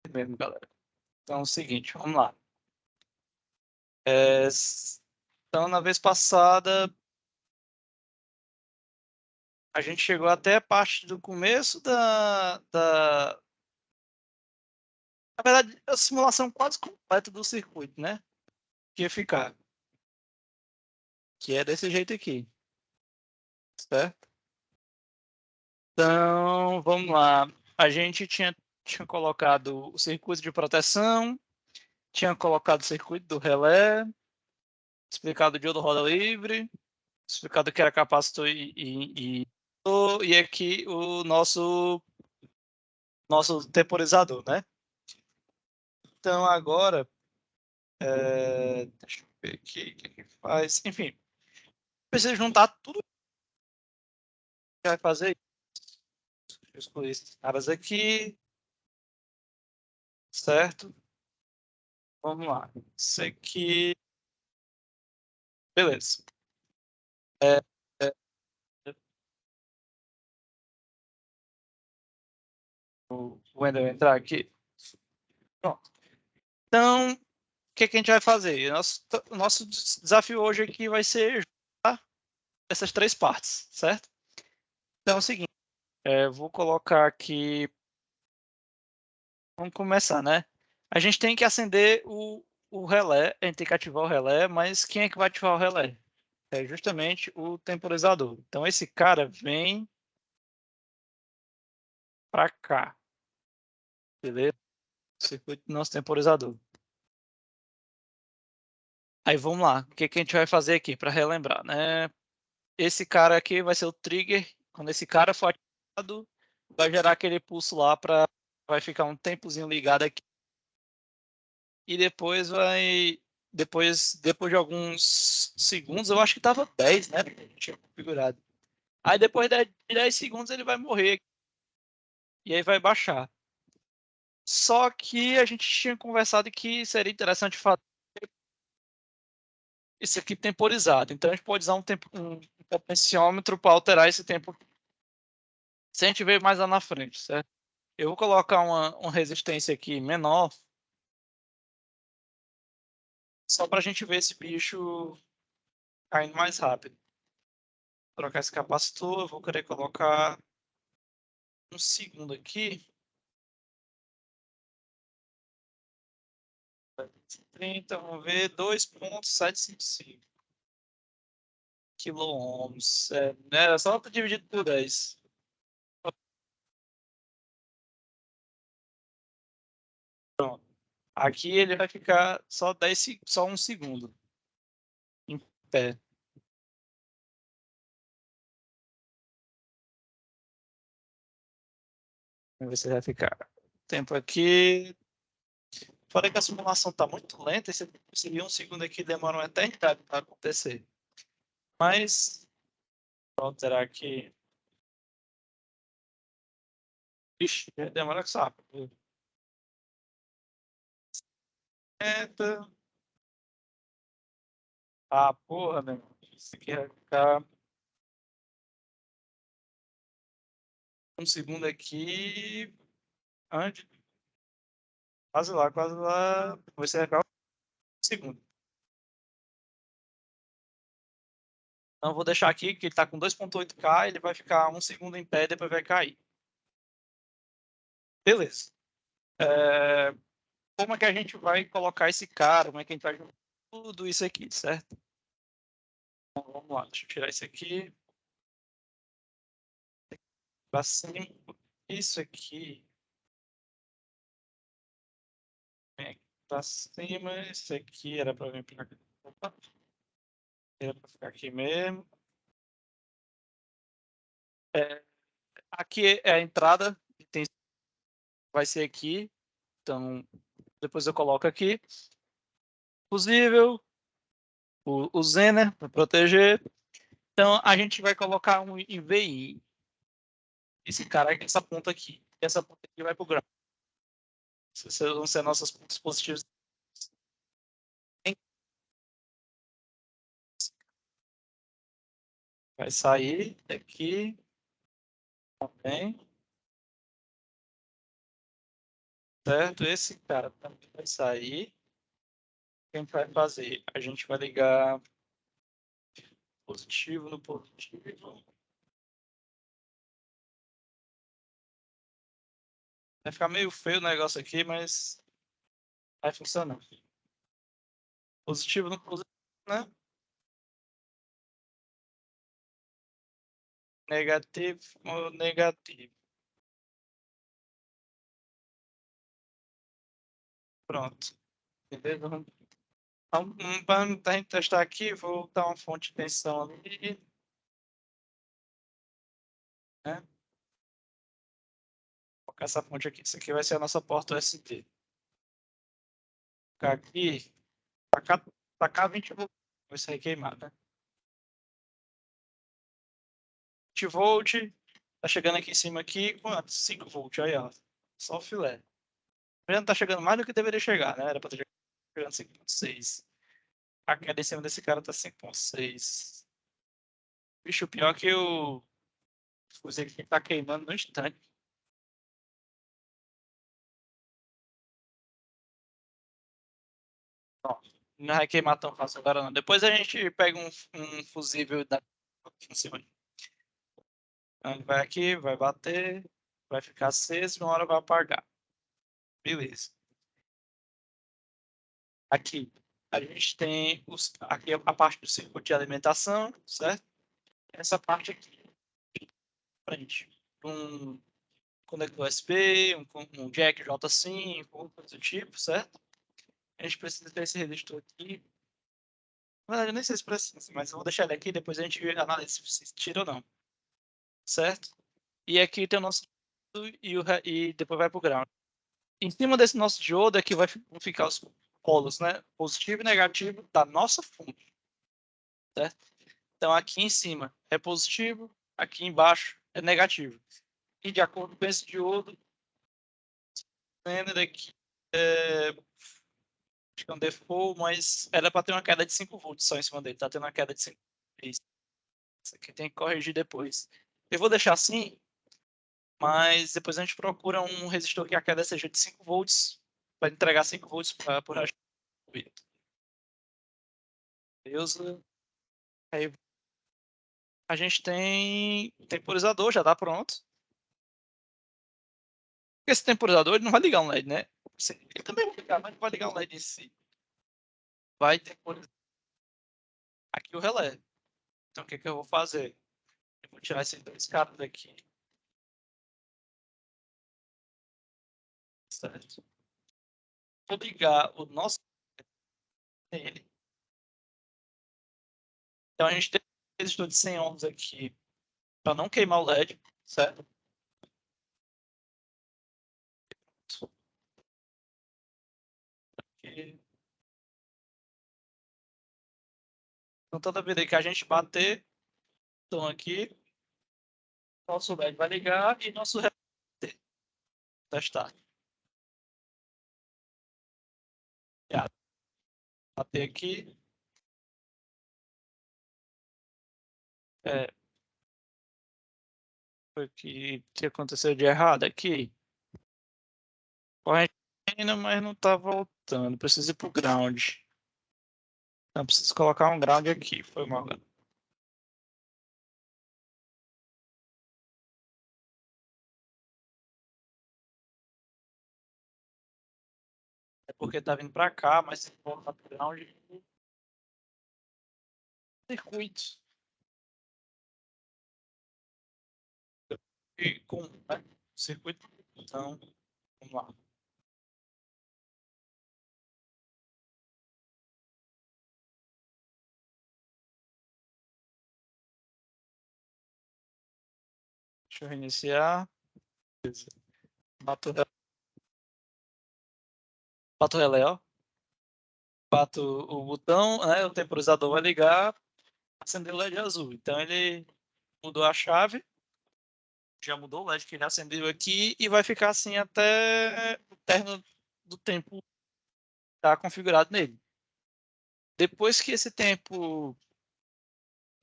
Mesmo, galera. Então é o seguinte, vamos lá. Então, na vez passada, a gente chegou até a parte do começo na verdade, a simulação quase completa do circuito, né? Que ia ficar. Que é desse jeito aqui, certo? Então, vamos lá. A gente tinha colocado o circuito de proteção, tinha colocado o circuito do relé, explicado o diodo roda livre, explicado o que era capacitor e aqui o nosso temporizador, né? Então agora, deixa eu ver aqui o que faz. Enfim, precisa juntar tudo que vai fazer. Deixa eu excluir esses caras aqui, certo? Vamos lá. Isso aqui, beleza. É, é, o Wendel entrar aqui. Pronto. Então, o que que a gente vai fazer? O nosso desafio hoje aqui vai ser juntar essas três partes, certo? Então é o seguinte, vou colocar aqui. Vamos começar, né? A gente tem que acender o relé, a gente tem que ativar o relé, mas quem é que vai ativar o relé? É justamente o temporizador. Então esse cara vem para cá, beleza? Circuito do nosso temporizador. Aí vamos lá, o que que a gente vai fazer aqui para relembrar, né? Esse cara aqui vai ser o trigger. Quando esse cara for ativado, vai gerar aquele pulso lá para vai ficar um tempozinho ligado aqui e depois depois de alguns segundos, eu acho que tava 10, né? Tinha configurado. Aí depois de 10 segundos ele vai morrer e aí vai baixar. Só que a gente tinha conversado que seria interessante fazer isso aqui temporizado. Então a gente pode usar um potenciômetro para alterar esse tempo se a gente ver mais lá na frente, certo? Eu vou colocar uma resistência aqui menor, só para a gente ver esse bicho caindo mais rápido. Vou trocar esse capacitor, eu vou querer colocar um segundo aqui. 30, vamos ver, 2,755 quiloohms. Né? É só dividido por 10. Pronto. Aqui ele vai ficar só um segundo em pé. Vamos ver se vai ficar. Tempo aqui. Fora que a simulação está muito lenta, esse seria um segundo aqui demora uma eternidade para acontecer. Mas, pronto, será que. Ixi, demora que sabe. Eita. Ah, porra, meu irmão. Isso aqui vai ficar um segundo aqui. Antes, quase lá, quase lá. Você vai ficar um segundo. Então, vou deixar aqui que ele está com 2,8K. Ele vai ficar um segundo em pé e depois vai cair. Beleza. É, como é que a gente vai colocar esse cara? Como é que a gente vai juntar tudo isso aqui, certo? Então, vamos lá, deixa eu tirar isso aqui. Pra cima. Isso aqui. Vem aqui pra cima. Isso aqui era para vir para cá. Opa, era para ficar aqui mesmo. É, aqui é a entrada. Vai ser aqui. Então, depois eu coloco aqui. Fusível. O Zener para proteger. Então, a gente vai colocar um IVI. Esse cara, essa ponta aqui. Essa ponta aqui vai para o ground. Essas vão ser nossas pontas positivas. Vai sair daqui também. certo? Esse cara também vai sair. O que a gente vai fazer? A gente vai ligar positivo no positivo. Vai ficar meio feio o negócio aqui, mas vai funcionar. Positivo no positivo, né? Negativo no negativo. Pronto. Beleza? Então, para a gente testar aqui, vou dar uma fonte de tensão ali, né? Vou colocar essa fonte aqui. Isso aqui vai ser a nossa porta USB. Vou colocar aqui, tacar 20 volts. Vai sair queimado, né? 20 volts. Tá chegando aqui em cima aqui, quanto? 5 volts, aí ó. Só o filé. Já não tá chegando mais do que deveria chegar, né? Era pra ter chegando 5,6. A queda em cima desse cara tá 5,6. Bicho, pior que o fuzil aqui tá queimando no instante. Não, não vai queimar tão fácil agora não. Depois a gente pega um fusível da em cima. Então, vai aqui, vai bater, vai ficar aceso e uma hora vai apagar. Beleza. Aqui, a gente tem aqui a parte do circuito de alimentação, certo? Essa parte aqui, frente. Um conector USB, um jack J5, coisa do tipo, certo? A gente precisa ter esse resistor aqui. Na verdade, eu nem sei se precisa, mas eu vou deixar ele aqui, depois a gente analisa se tira ou não, certo? E aqui tem o nosso e depois vai para o ground. Em cima desse nosso diodo aqui vão ficar os polos, né? Positivo e negativo da nossa fonte, certo? Então aqui em cima é positivo, aqui embaixo é negativo. E de acordo com esse diodo, aqui acho que é um default, mas era para ter uma queda de 5 volts só em cima dele. Tá tendo uma queda de 5 volts. Isso aqui tem que corrigir depois. Eu vou deixar assim, mas depois a gente procura um resistor que a queda seja de 5 volts para entregar 5 volts para o resto do vídeo. Beleza? Aí a gente tem temporizador, já tá pronto. Esse temporizador ele não vai ligar um LED, né? Ele também vai ligar, mas não vai ligar um LED em si. Vai temporizar aqui o relé. Então o que, que eu vou fazer? Eu vou tirar esses dois cabos daqui. Certo? Vou ligar o nosso nele. Então a gente tem um resistor de 100 ohms aqui para não queimar o LED, certo? E, então toda vez que a gente bater, então aqui, nosso LED vai ligar e nosso relé vai testar. Bater aqui. É, foi que aconteceu de errado aqui. Corrente indo, mas não tá voltando. Preciso ir pro ground. Então preciso colocar um ground aqui. Foi mal. É porque tá vindo pra cá, mas se voltar pro ground, circuito. E com né? Circuito. Então, vamos lá. Deixa eu reiniciar. Bato, bato o relé, ó. Bato o botão, né? O temporizador vai ligar, acender o LED azul. Então ele mudou a chave. Já mudou o LED que ele acendeu aqui e vai ficar assim até o término do tempo que está configurado nele. Depois que esse tempo,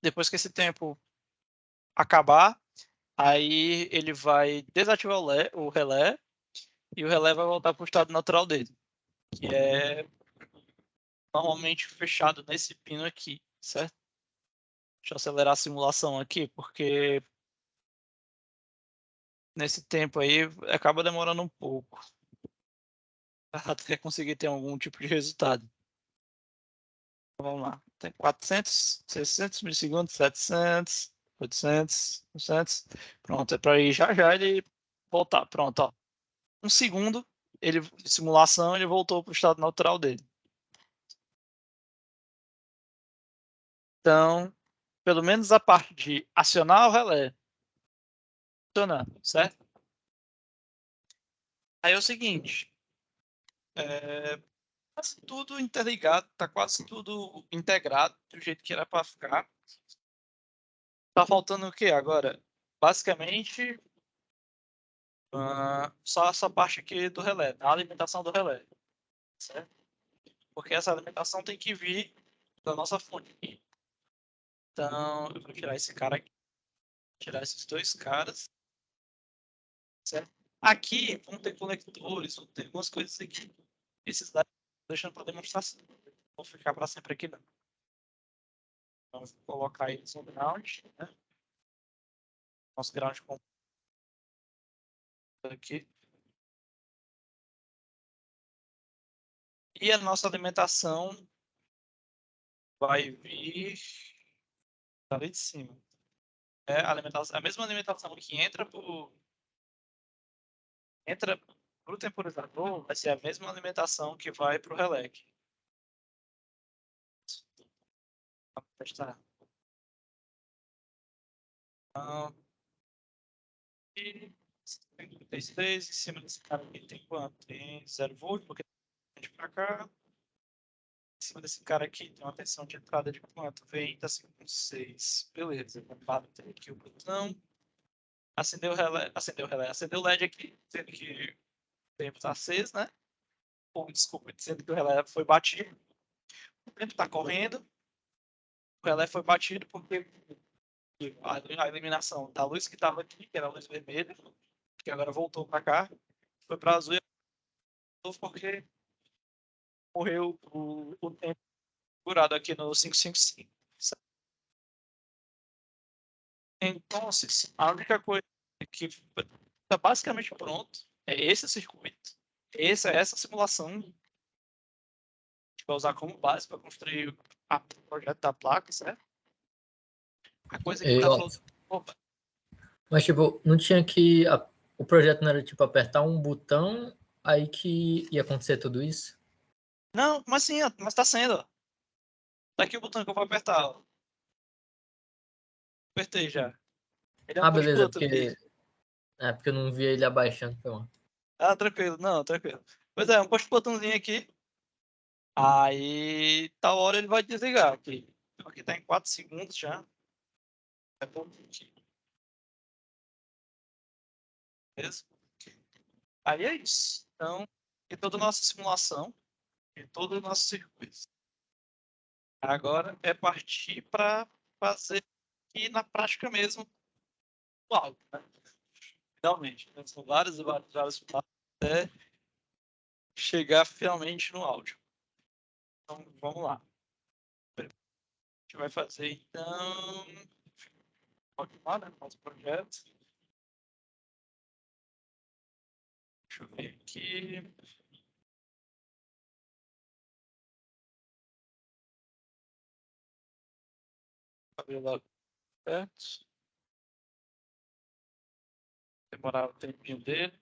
depois que esse tempo acabar, aí ele vai desativar o relé e o relé vai voltar para o estado natural dele, que é normalmente fechado nesse pino aqui, certo? Deixa eu acelerar a simulação aqui, porque nesse tempo aí acaba demorando um pouco até conseguir ter algum tipo de resultado. Vamos lá. Tem 400, 600 milissegundos, 700, 800, 900. Pronto, é para ir já já ele voltar. Pronto, ó. Um segundo ele, de simulação, ele voltou para o estado natural dele. Então, pelo menos a parte de acionar o relé, funcionando, certo? Aí é o seguinte, quase tudo interligado, tá quase tudo integrado do jeito que era para ficar. Tá faltando o que agora? Basicamente, só essa parte aqui do relé, a alimentação do relé, certo? Porque essa alimentação tem que vir da nossa fonte aqui. Então, eu vou tirar esse cara aqui, tirar esses dois caras, certo? Aqui vão ter conectores, vão ter algumas coisas aqui. Esses daí deixando para demonstração. Não vou ficar para sempre aqui, não. Então, vou colocar eles no ground, né? Nosso ground aqui. E a nossa alimentação vai vir ali de cima. É a mesma alimentação que entra pro temporizador, vai ser a mesma alimentação que vai pro relé. Vamos testar. Então, e 36, em cima desse cara aqui tem quanto? Tem 0 volt, porque tem para cá. Em cima desse cara aqui tem uma tensão de entrada de quanto? Vem, tá 5,6. Beleza, vou bater aqui o botão. Acendeu o relé, acendeu o LED aqui, dizendo que o tempo está aceso, né? Ou, desculpa, dizendo que o relé foi batido. O tempo está correndo, o relé foi batido porque a eliminação da luz que estava aqui, que era a luz vermelha, que agora voltou para cá, foi para azul e novo porque morreu o tempo curado aqui no 555. Então, a única coisa que está basicamente pronto é esse circuito, essa simulação que vai usar como base para construir o projeto da placa, certo? A coisa que está Eu, falando. Opa, mas, tipo, não tinha que. O projeto não era, tipo, apertar um botão aí que ia acontecer tudo isso? não, mas sim, mas está sendo. Ó. Tá aqui o botão que eu vou apertar. Ó. Apertei já. Ele é um Ah, push beleza, button porque. aqui. É, porque eu não via ele abaixando, foi mal. Ah, tranquilo, não, tranquilo. Pois é, um push buttonzinho aqui. Aí, tal hora ele vai desligar aqui. Aqui tá em 4 segundos já. É pouquinho aqui, beleza? Aí é isso. Então, e toda a nossa simulação e todo o nosso circuito. Agora é partir para fazer aqui na prática mesmo o áudio, né? Finalmente. Né? São vários e vários, vários passos até chegar finalmente no áudio. Então, vamos lá. A gente vai fazer, então... Pode lá, né? Nosso projeto. Deixa eu ver aqui. Abrir logo certo. Demorar o tempinho dele.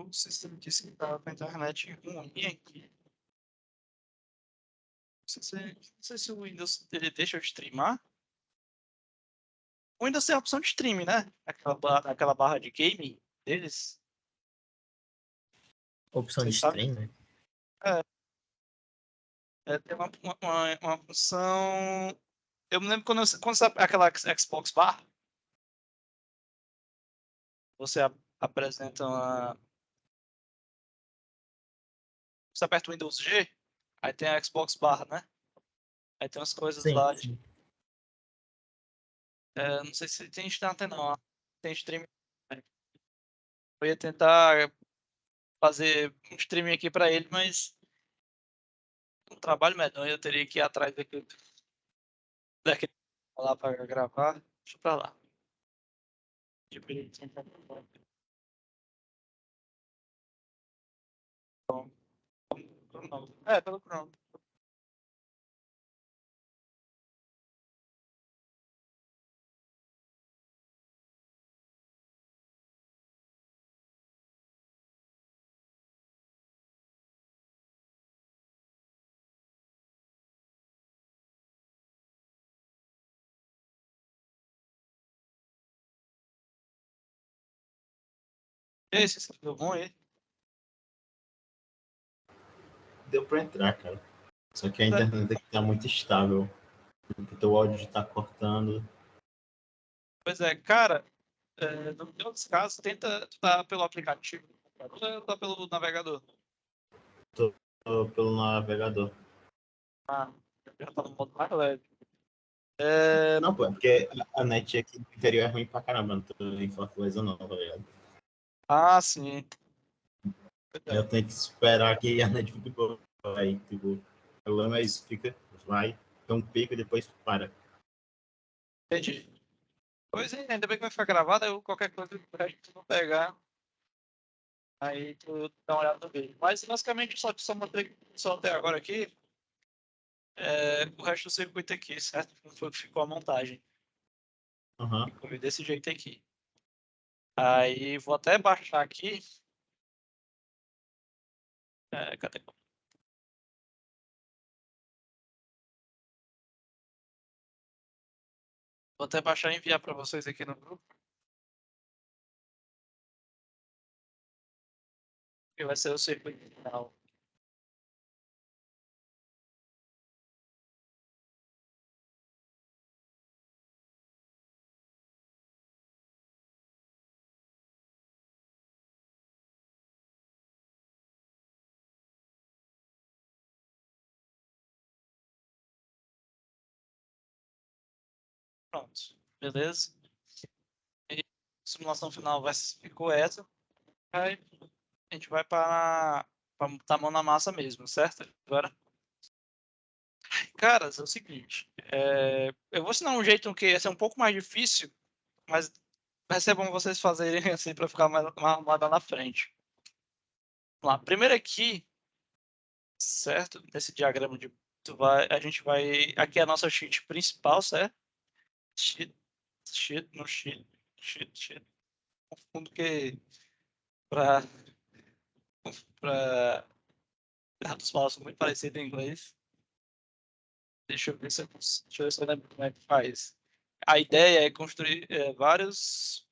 o sistema disse que estava com a internet ruim aqui. Não sei se o Windows ele deixa eu streamar. O Windows tem a opção de stream, né? Aquela barra de game deles. Opção de Vocês sabem? stream, né? Tem uma função. Eu me lembro quando você aquela Xbox Bar, você apresenta uma. Você aperta o Windows G, aí tem a Xbox Bar, né? Aí tem umas coisas Sim, lá. sim. Não sei se tem instante, não. Tem streaming. Eu ia tentar fazer um streaming aqui pra ele, mas um trabalho medonho. Eu teria que ir atrás daquele lá pra gravar. Deixa pra lá. Pelo Chrome. Esse servidor bom aí. Deu pra entrar, cara. Só que a internet aqui tá muito estável. O teu áudio tá cortando. Pois é, cara, no pior dos casos, tenta tá pelo aplicativo ou tá pelo navegador. Tô pelo navegador. Ah, já tá no modo mais leve. Não, pô, é porque a net aqui no interior é ruim pra caramba. Não tô em Fortaleza não, tá ligado? Ah, sim. Eu tenho que esperar que a net fique boa. Aí, tipo, o problema é isso. Vai, tem um pico e depois para. Entendi. Pois é, ainda bem que vai ficar gravado, eu qualquer coisa o resto tu não pegar, aí tu dá uma olhada no vídeo. Mas basicamente só mostrei só até agora aqui o resto do circuito aqui, certo? Como foi que ficou a montagem. Aham. Ficou desse jeito aqui. Aí vou até baixar aqui. Cadê? Vou até baixar e enviar para vocês aqui no grupo. Que vai ser o circuito final. Pronto, beleza? E a simulação final ficou essa. Aí a gente vai para botar a mão na massa mesmo, certo? Agora, caras, é o seguinte. Eu vou ensinar um jeito que ia ser um pouco mais difícil, mas vai ser bom vocês fazerem assim para ficar mais arrumado na frente. Vamos lá, primeiro aqui, certo? Nesse diagrama a gente vai. Aqui é a nossa sheet principal, certo? Sheet. Confundo que para para dados falam são muito parecidos em inglês. Deixa eu ver se eu lembro como é que faz. A ideia é construir vários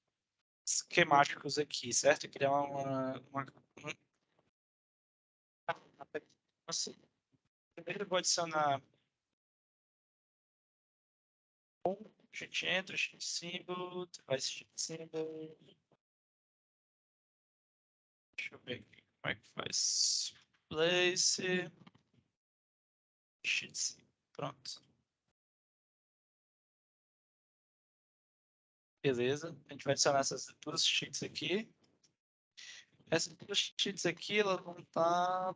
esquemáticos aqui, certo? Criar assim. Primeiro eu vou adicionar sheet enter, sheet symbol, device sheet symbol. Deixa eu ver aqui como é que faz. Place sheet symbol. Pronto. Beleza. A gente vai adicionar essas duas sheets aqui. Essas duas sheets aqui, elas vão estar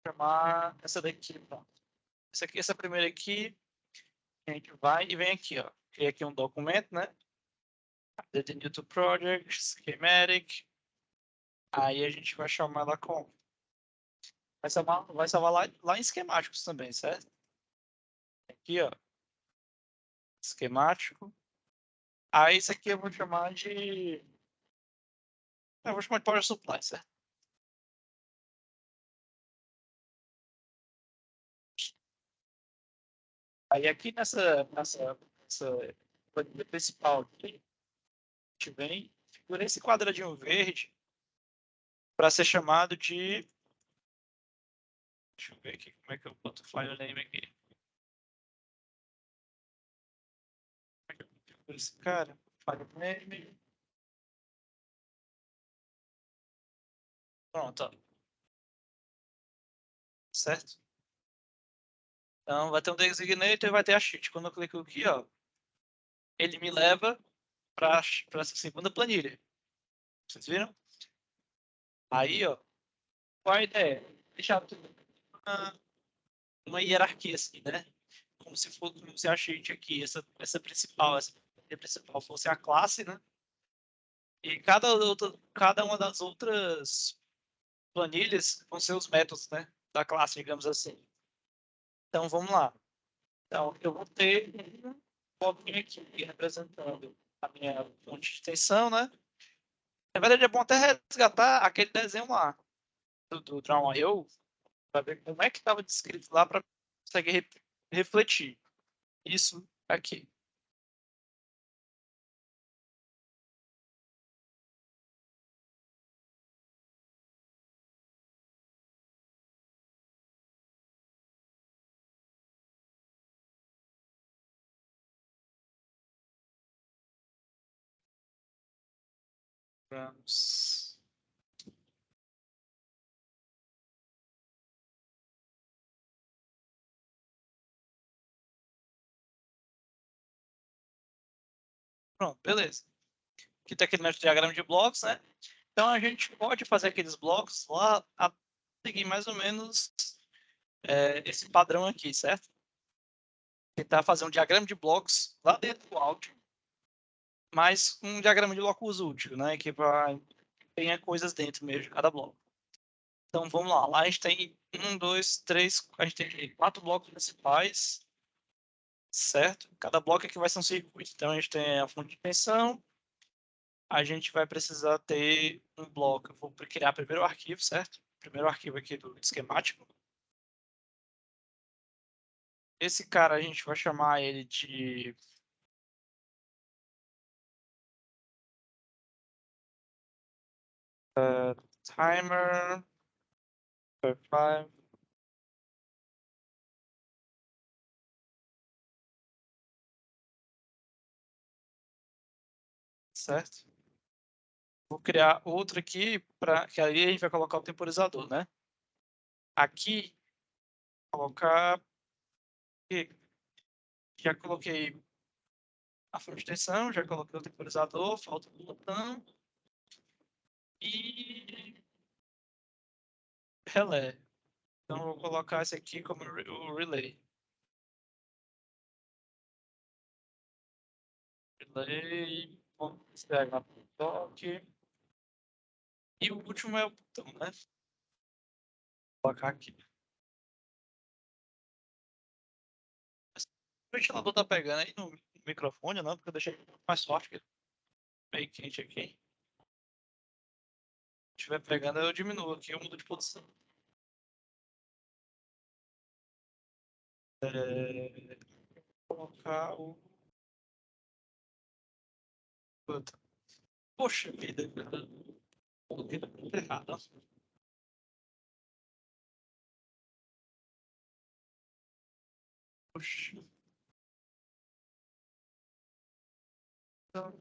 chamar essa daqui, pronto. Essa primeira aqui, a gente vai e vem aqui, ó. Cria aqui um documento, né? The new to project, schematic. Aí a gente vai chamar ela com. Vai salvar lá em esquemáticos também, certo? Aqui, ó. Esquemático. Aí isso aqui eu vou chamar de Eu vou chamar de Power Supply, certo? Aí aqui nessa planilha principal aqui, a gente vem, figura esse quadradinho verde para ser chamado de... Deixa eu ver aqui como é que eu boto o file name aqui. Como é que eu configuro esse cara? File name. Pronto, ó. Certo? Então vai ter um designator e vai ter a sheet. Quando eu clico aqui, ó, ele me leva para essa segunda planilha. Vocês viram? Aí, ó, qual a ideia? Deixar tudo uma hierarquia assim, né? Como se fosse, como se a sheet aqui, essa principal fosse a classe, né? E cada uma das outras planilhas vão ser os métodos, né? Da classe, digamos assim. Então, vamos lá. Então, eu vou ter um bloquinho aqui representando a minha fonte de extensão, né? Na verdade, é bom até resgatar aquele desenho lá do Draw.io para ver como é que estava descrito lá para conseguir refletir isso aqui. Vamos. Pronto, beleza. Aqui está aquele nosso diagrama de blocos, né? Então a gente pode fazer aqueles blocos lá a seguir mais ou menos esse padrão aqui, certo? Tentar fazer um diagrama de blocos lá dentro do áudio, mas um diagrama de blocos útil, né? Que tenha coisas dentro mesmo de cada bloco. Então vamos lá. Lá a gente tem 1, 2, 3, a gente tem 4 blocos principais, certo? Cada bloco aqui vai ser um circuito. Então a gente tem a fonte de tensão. A gente vai precisar ter um bloco. Eu vou criar primeiro o arquivo, certo? Primeiro arquivo aqui do esquemático. Esse cara a gente vai chamar ele de timer 5. Certo? Vou criar outro aqui para que aí a gente vai colocar o temporizador, né? Aqui colocar já coloquei a fonte de tensão, já coloquei o temporizador, falta o botão e relé. Então vou colocar esse aqui como o relay. Relay, toque. E o último é o botão, né? Vou colocar aqui. O ventilador tá pegando aí no microfone, não? Porque eu deixei mais forte, que meio quente aqui. Se estiver pegando, eu diminuo aqui, eu mudo de posição. Vou colocar o... Puta. Poxa vida, coloquei tudo errado. Poxa. Então,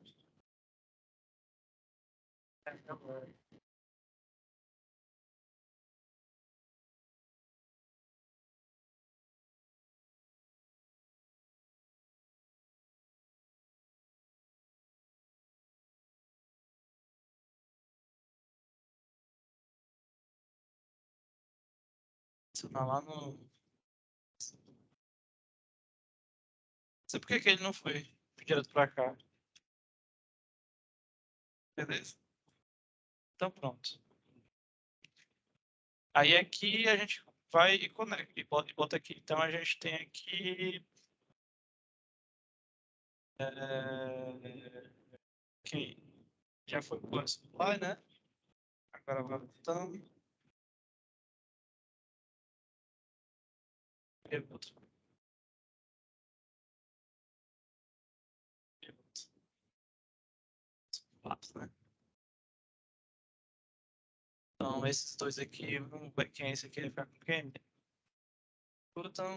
adicionar lá no... Não sei por que ele não foi direto pra cá. Beleza? Então pronto. Aí aqui a gente vai e conecta e bota aqui. Então a gente tem aqui... aqui já foi o supply, né? Agora vai botando. Né? Então, esses dois aqui, vamos ver quem é esse aqui, vai ficar com quem? Botão,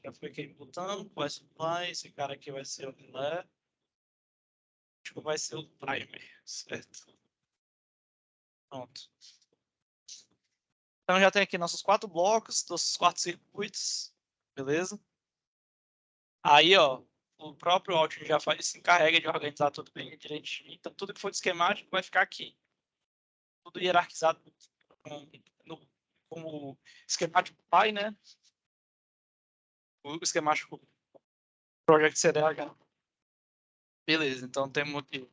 já foi quem botando, vai supply, esse cara aqui vai ser o relé, acho que vai ser o timer, certo? Pronto. Então já tem aqui nossos 4 blocos, nossos 4 circuitos, beleza? Aí, ó, o próprio Altium já se encarrega de organizar tudo bem direitinho. Então, tudo que for de esquemático vai ficar aqui. Tudo hierarquizado como esquemático pai, né? O esquemático Project CDH. Beleza, então temos aqui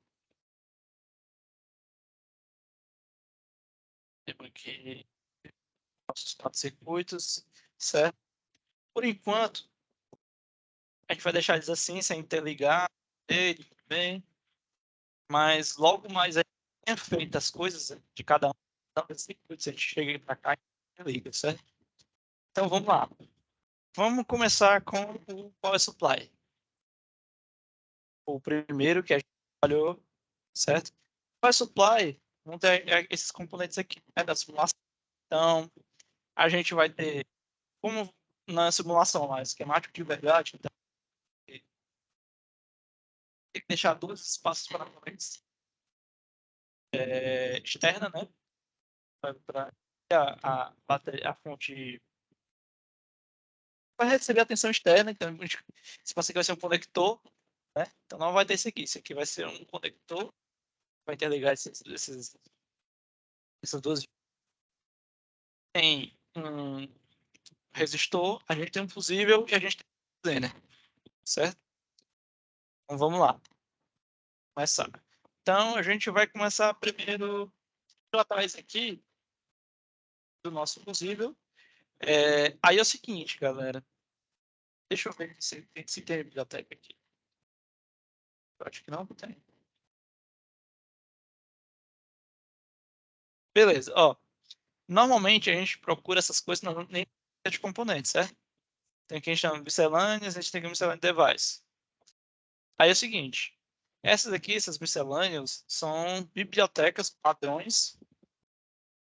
nossos 4 circuitos, certo? Por enquanto, a gente vai deixar eles assim, sem interligar, bem, mas logo mais a gente tenha feito as coisas de cada um desses circuitos, a gente chega para cá e interliga, certo? Então vamos lá. Vamos começar com o Power Supply. O primeiro que a gente trabalhou, certo? O Power Supply, vão ter esses componentes aqui, né, da simulação. Então, a gente vai ter, como na simulação lá, esquemático de verdade, então, tem que deixar dois espaços para a corrente externa, né? Para a fonte vai receber atenção externa, então esse aqui vai ser um conector, né? Então não vai ter esse aqui. Esse aqui vai ser um conector, vai interligar essas duas. Tem um resistor, a gente tem um fusível e a gente tem um zener, certo? Então vamos lá. Começar. Então a gente vai começar primeiro atrás aqui do nosso fusível. Aí é o seguinte, galera. Deixa eu ver se tem biblioteca aqui. Eu acho que não tem. Beleza, ó. Normalmente a gente procura essas coisas nem de componentes, certo? Tem aqui a gente chama miscelâneas, a gente tem aqui miscelânea device. Aí é o seguinte, essas aqui, essas miscelâneas, são bibliotecas padrões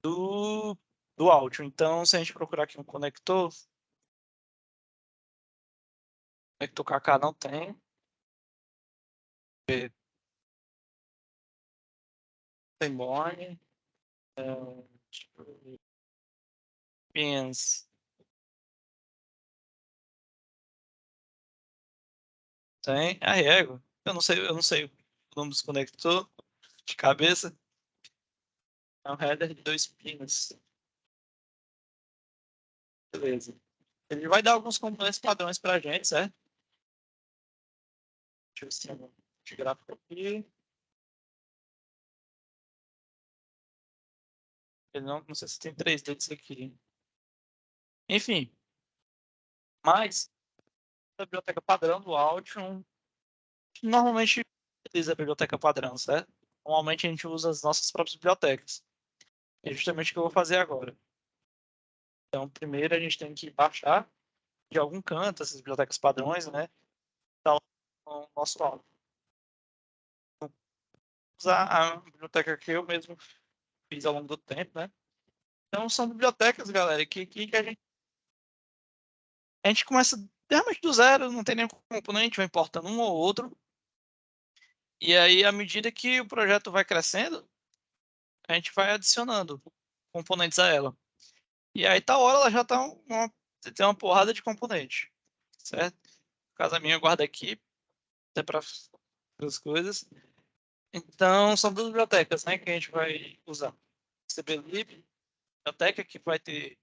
do Altium. Então, se a gente procurar aqui um conector KK não tem. Tem Borne. Pins. Tem. Ego. Eu não sei o nome dos conector de cabeça. É um header de 2 pins. Beleza. Ele vai dar alguns componentes padrões pra gente, certo? Deixa eu ver se tem de gráfico aqui. Ele não sei se tem 3 deles aqui. Enfim. Mas a biblioteca padrão do Altium normalmente utiliza a biblioteca padrão, certo? Normalmente a gente usa as nossas próprias bibliotecas. É justamente o que eu vou fazer agora. Então, primeiro a gente tem que baixar de algum canto essas bibliotecas padrões, né? Então, no nosso Altium. Usar a biblioteca que eu mesmo fiz ao longo do tempo, né? Então, são bibliotecas, galera, que a gente começa realmente do zero, não tem nenhum componente, vai importando um ou outro. E aí, à medida que o projeto vai crescendo, a gente vai adicionando componentes a ela. E aí, tal hora, ela já tá tem uma porrada de componente, certo? No caso, a minha guarda aqui, até para as coisas. Então, são duas bibliotecas, né, que a gente vai usar. CBlib, biblioteca que vai ter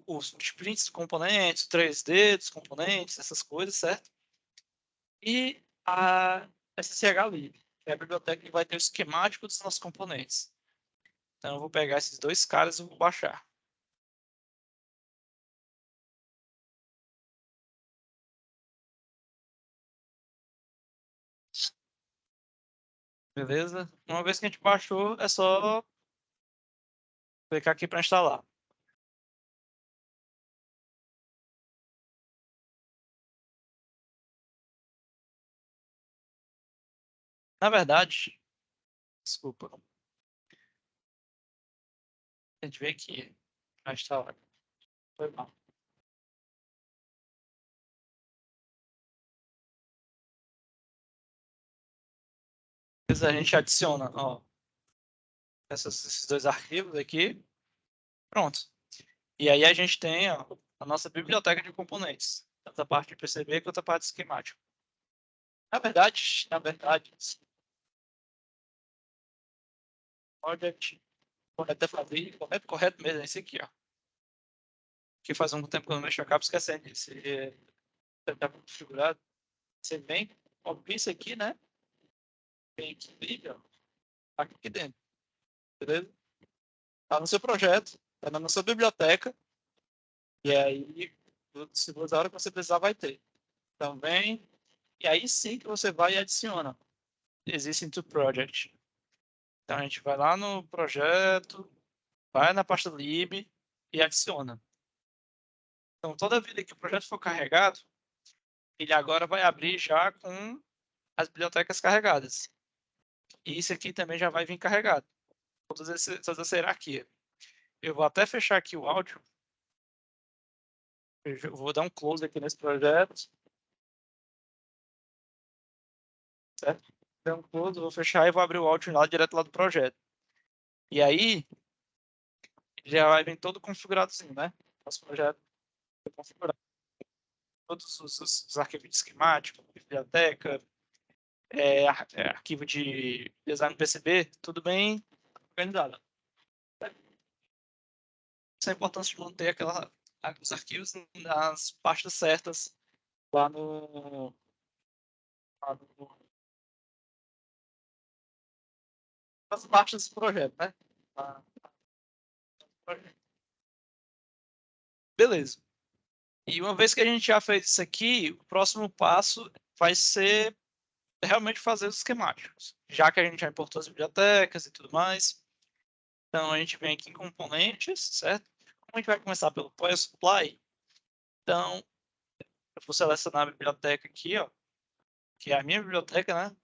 os prints dos componentes, 3D dos componentes, essas coisas, certo? E a SCHlib, que é a biblioteca que vai ter o esquemático dos nossos componentes. Então, eu vou pegar esses dois caras e vou baixar. Beleza? Uma vez que a gente baixou, é só clicar aqui para instalar. Na verdade, desculpa. A gente vê aqui. Vai instalar. Foi mal. Depois a gente adiciona, ó, esses dois arquivos aqui. Pronto. E aí a gente tem, ó, a nossa biblioteca de componentes. Tanto a parte de PCB quanto a parte esquemática. Na verdade, project, correto é fazer, correto mesmo, é esse aqui, ó. Que faz um tempo que eu não mexo, eu acabo esquecendo disso. Tá configurado. Você vem, copia isso aqui, né? Vem aqui, ó. Aqui dentro. Beleza? Tá no seu projeto, tá na sua biblioteca. E aí, se você, a hora que você precisar, vai ter. Então vem, e aí sim que você vai e adiciona. Existing to project. Então a gente vai lá no projeto, vai na pasta lib e adiciona. Então toda vida que o projeto for carregado, ele agora vai abrir já com as bibliotecas carregadas. E isso aqui também já vai vir carregado. Toda essa hierarquia. Eu vou até fechar aqui o áudio. Eu vou dar um close aqui nesse projeto. Certo? Dar um close, vou fechar e vou abrir o áudio lá direto lá do projeto. E aí, já vai vir todo configuradozinho, né? Nosso projeto foi configurado. Todos os arquivos de esquemático, biblioteca, arquivo de design PCB, tudo bem organizado. Isso é a importância de manter os arquivos nas pastas certas lá no nas pastas do projeto, né? Beleza. E uma vez que a gente já fez isso aqui, o próximo passo vai ser realmente fazer os esquemáticos. Já que a gente já importou as bibliotecas e tudo mais. Então a gente vem aqui em componentes, certo? Como a gente vai começar pelo Power Supply, então eu vou selecionar a biblioteca aqui, ó, que é a minha biblioteca, né?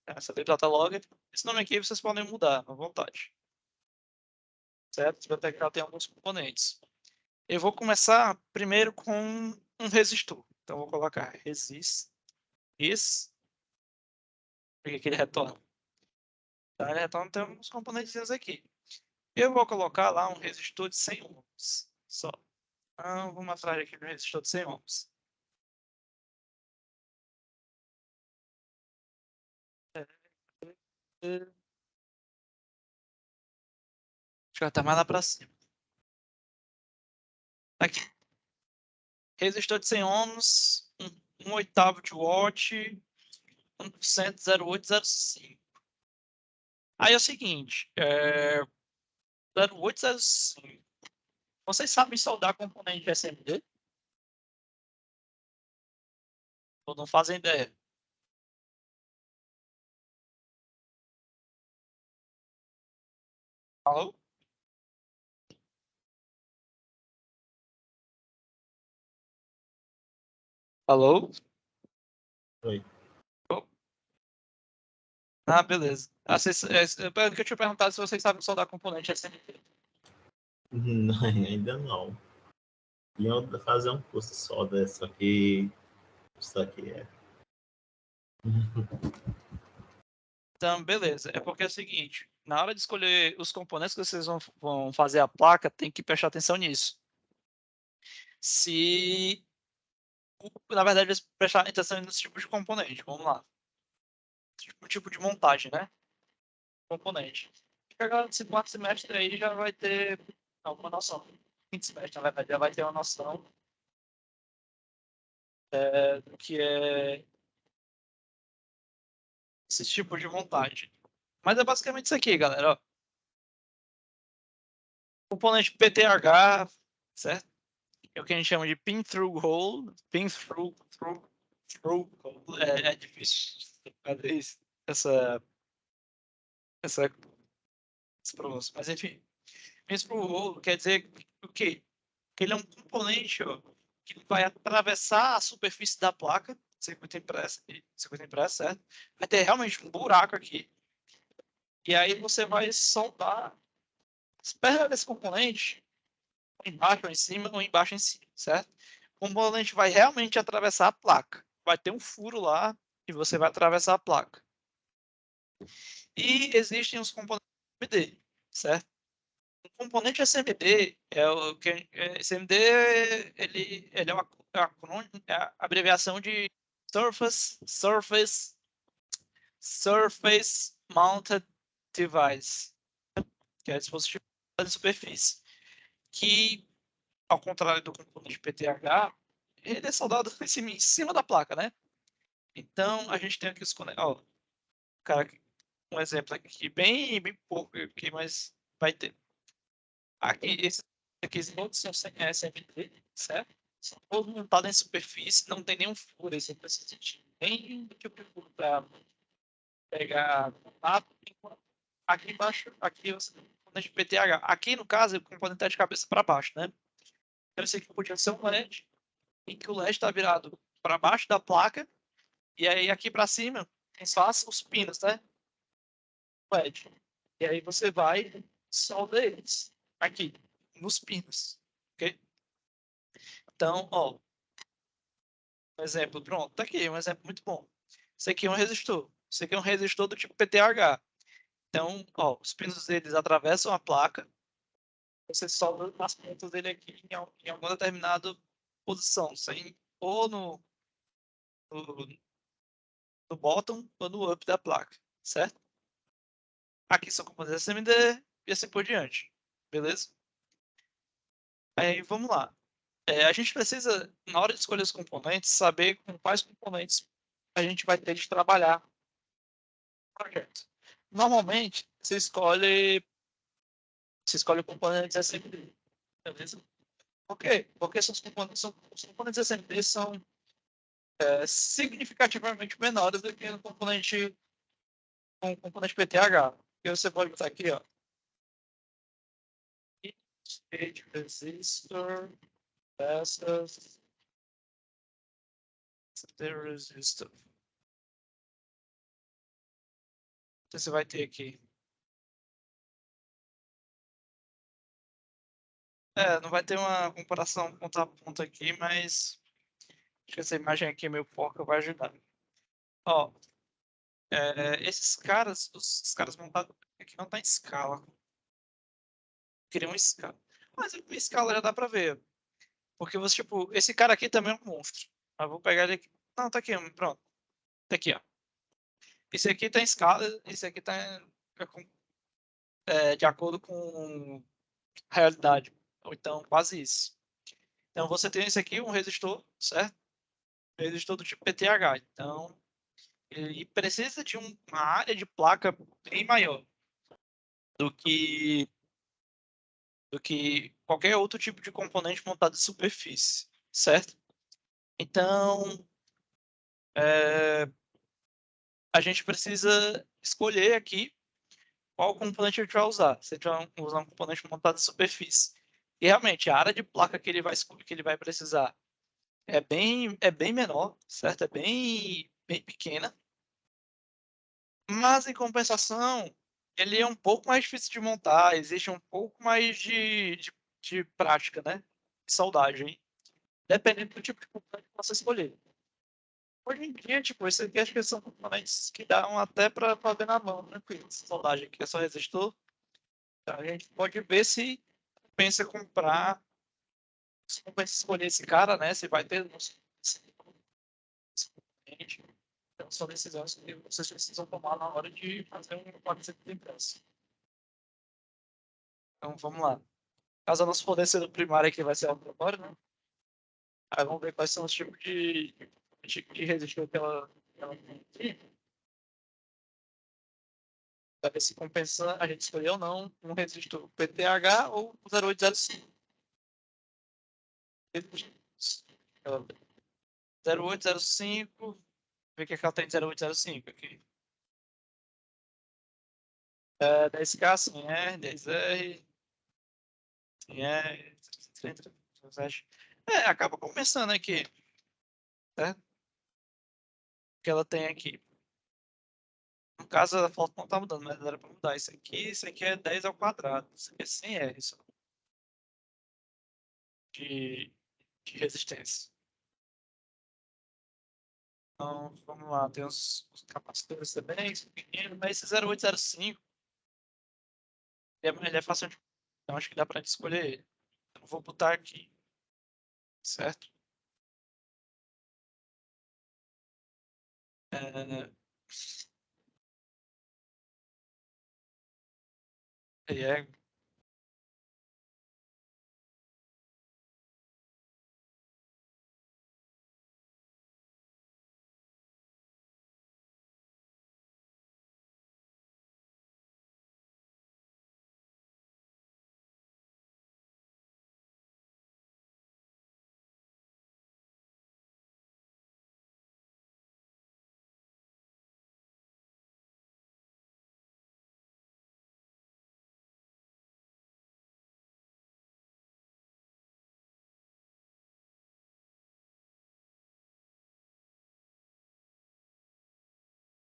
Essa biblioteca logger. Esse nome aqui vocês podem mudar à vontade. Certo? A biblioteca ela tem alguns componentes. Eu vou começar primeiro com um resistor. Então eu vou colocar resist is, porque aqui ele retorna. Então ele retorna, tem uns componentes aqui. Eu vou colocar lá um resistor de 100 ohms só. Então vamos atrás aqui do resistor de 100 ohms. Deixa eu até mais lá pra cima. Aqui. Resistor de 100 ohms, 1/8 de watt, 1%, 0,805. Aí é o seguinte, 0,805. Vocês sabem soldar componente SMD? Ou não fazem ideia? Alô? Alô? Oi. Oh. Ah, beleza. Eu tinha perguntado se vocês sabem soldar componente SMD. Não, ainda não. Iam fazer um curso só dessa aqui. Isso aqui é. Então, beleza. É porque é o seguinte, na hora de escolher os componentes que vocês vão fazer a placa, tem que prestar atenção nisso. Se, na verdade, eles prestar atenção nesse tipo de componente, vamos lá. O tipo de montagem, né? Componente. Chegar nesse quarto semestre aí já vai ter alguma noção. Quinto semestre, na verdade, já vai ter uma noção do que é esse tipo de montagem. Mas é basicamente isso aqui, galera. Ó. Componente PTH, certo? É o que a gente chama de pin through hole. Pin through hole. É difícil fazer isso. Essa pronúncia. Mas enfim. Principal Wall quer dizer o quê? Que ele é um componente, ó, que vai atravessar a superfície da placa, circuito impresso, certo? Vai ter realmente um buraco aqui. E aí você vai soldar as pernas desse componente, embaixo ou em cima, ou embaixo em cima, certo? O componente vai realmente atravessar a placa. Vai ter um furo lá e você vai atravessar a placa. E existem os componentes SMD, certo? O componente SMD é o que SMD ele é uma acrônimo, é a abreviação de Surface Mounted Device, que é dispositivo de superfície, que ao contrário do componente PTH, ele é soldado em cima da placa, né? Então a gente tem aqui os conectores. Cara, um exemplo aqui bem pouco aqui, mas vai ter. Aqui, esses aqui todos são SMD, certo? São todos montados em superfície, não tem nenhum furo, você precisa de nenhum tipo de furo para pegar contato. Aqui embaixo, aqui você tem o componente PTH. Aqui, no caso, o componente é de cabeça para baixo, né? Então, esse aqui podia ser um LED, em que o LED está virado para baixo da placa, e aí aqui para cima, faça os pinos, né? LED. E aí você vai solda eles aqui, nos pinos, ok? Então, ó, um exemplo, pronto, tá aqui, um exemplo muito bom. Esse aqui é um resistor. Esse aqui é um resistor do tipo PTH. Então, ó, os pinos deles atravessam a placa, você solda as pontas dele aqui em alguma determinada posição, sem, ou no bottom ou no up da placa, certo? Aqui são componentes SMD e assim por diante, beleza? Aí, vamos lá. A gente precisa, na hora de escolher os componentes, saber com quais componentes a gente vai ter de trabalhar no projeto. Normalmente, você escolhe componentes SMD, beleza? Por quê? Porque os componentes SMD são significativamente menores do que o componente PTH. E você pode botar aqui, ó, state resistor versus the resistor. Então você vai ter aqui. Não vai ter uma comparação ponto a ponto aqui, mas acho que essa imagem aqui é meio porca, vai ajudar. Ó, esses caras montados aqui não tá em escala. Queriam escala. Mas em escala já dá pra ver. Porque você, tipo, esse cara aqui também é um monstro. Eu vou pegar ele aqui. Não, tá aqui, pronto. Tá aqui, ó. Esse aqui tá em escala, esse aqui tá de acordo com a realidade. Ou então, quase isso. Então, você tem esse aqui, um resistor, certo? Resistor do tipo PTH. Então, ele precisa de uma área de placa bem maior do que qualquer outro tipo de componente montado em superfície, certo? Então, a gente precisa escolher aqui qual componente a gente vai usar. Se a gente vai usar um componente montado em superfície. E realmente, a área de placa que ele vai precisar é bem menor, certo? É bem pequena. Mas, em compensação, ele é um pouco mais difícil de montar, existe um pouco mais de prática, né? De soldagem, dependendo do tipo de componente que você escolher. Hoje em dia, tipo, esse aqui acho que são componentes que dão até para ver na mão, tranquilo. Essa soldagem aqui é só resistor. Então, a gente pode ver se pensa comprar, se compensa escolher esse cara, né? Se vai ter então, são decisões que vocês precisam tomar na hora de fazer um pagamento de impresso. Então, vamos lá. Caso nosso fornecedor primário aqui vai ser o laboratório, né? Aí vamos ver quais são os tipos de resistor que ela tem aqui. Para ver se compensa a gente escolher ou não um resistor PTH ou 0805. 0805. Ver o que ela tem de 0805 aqui. 10K, sim, 10R. enfim, acaba começando aqui, certo? O que ela tem aqui. No caso, a foto não tá mudando, mas era para mudar isso aqui é 10 ao quadrado, isso aqui é 100 R só, de resistência. Então, vamos lá, tem os capacitores também, são pequenos, mas esse 0805, ele é fácil de... Então, acho que dá para escolher ele. Eu vou botar aqui, certo? É, é,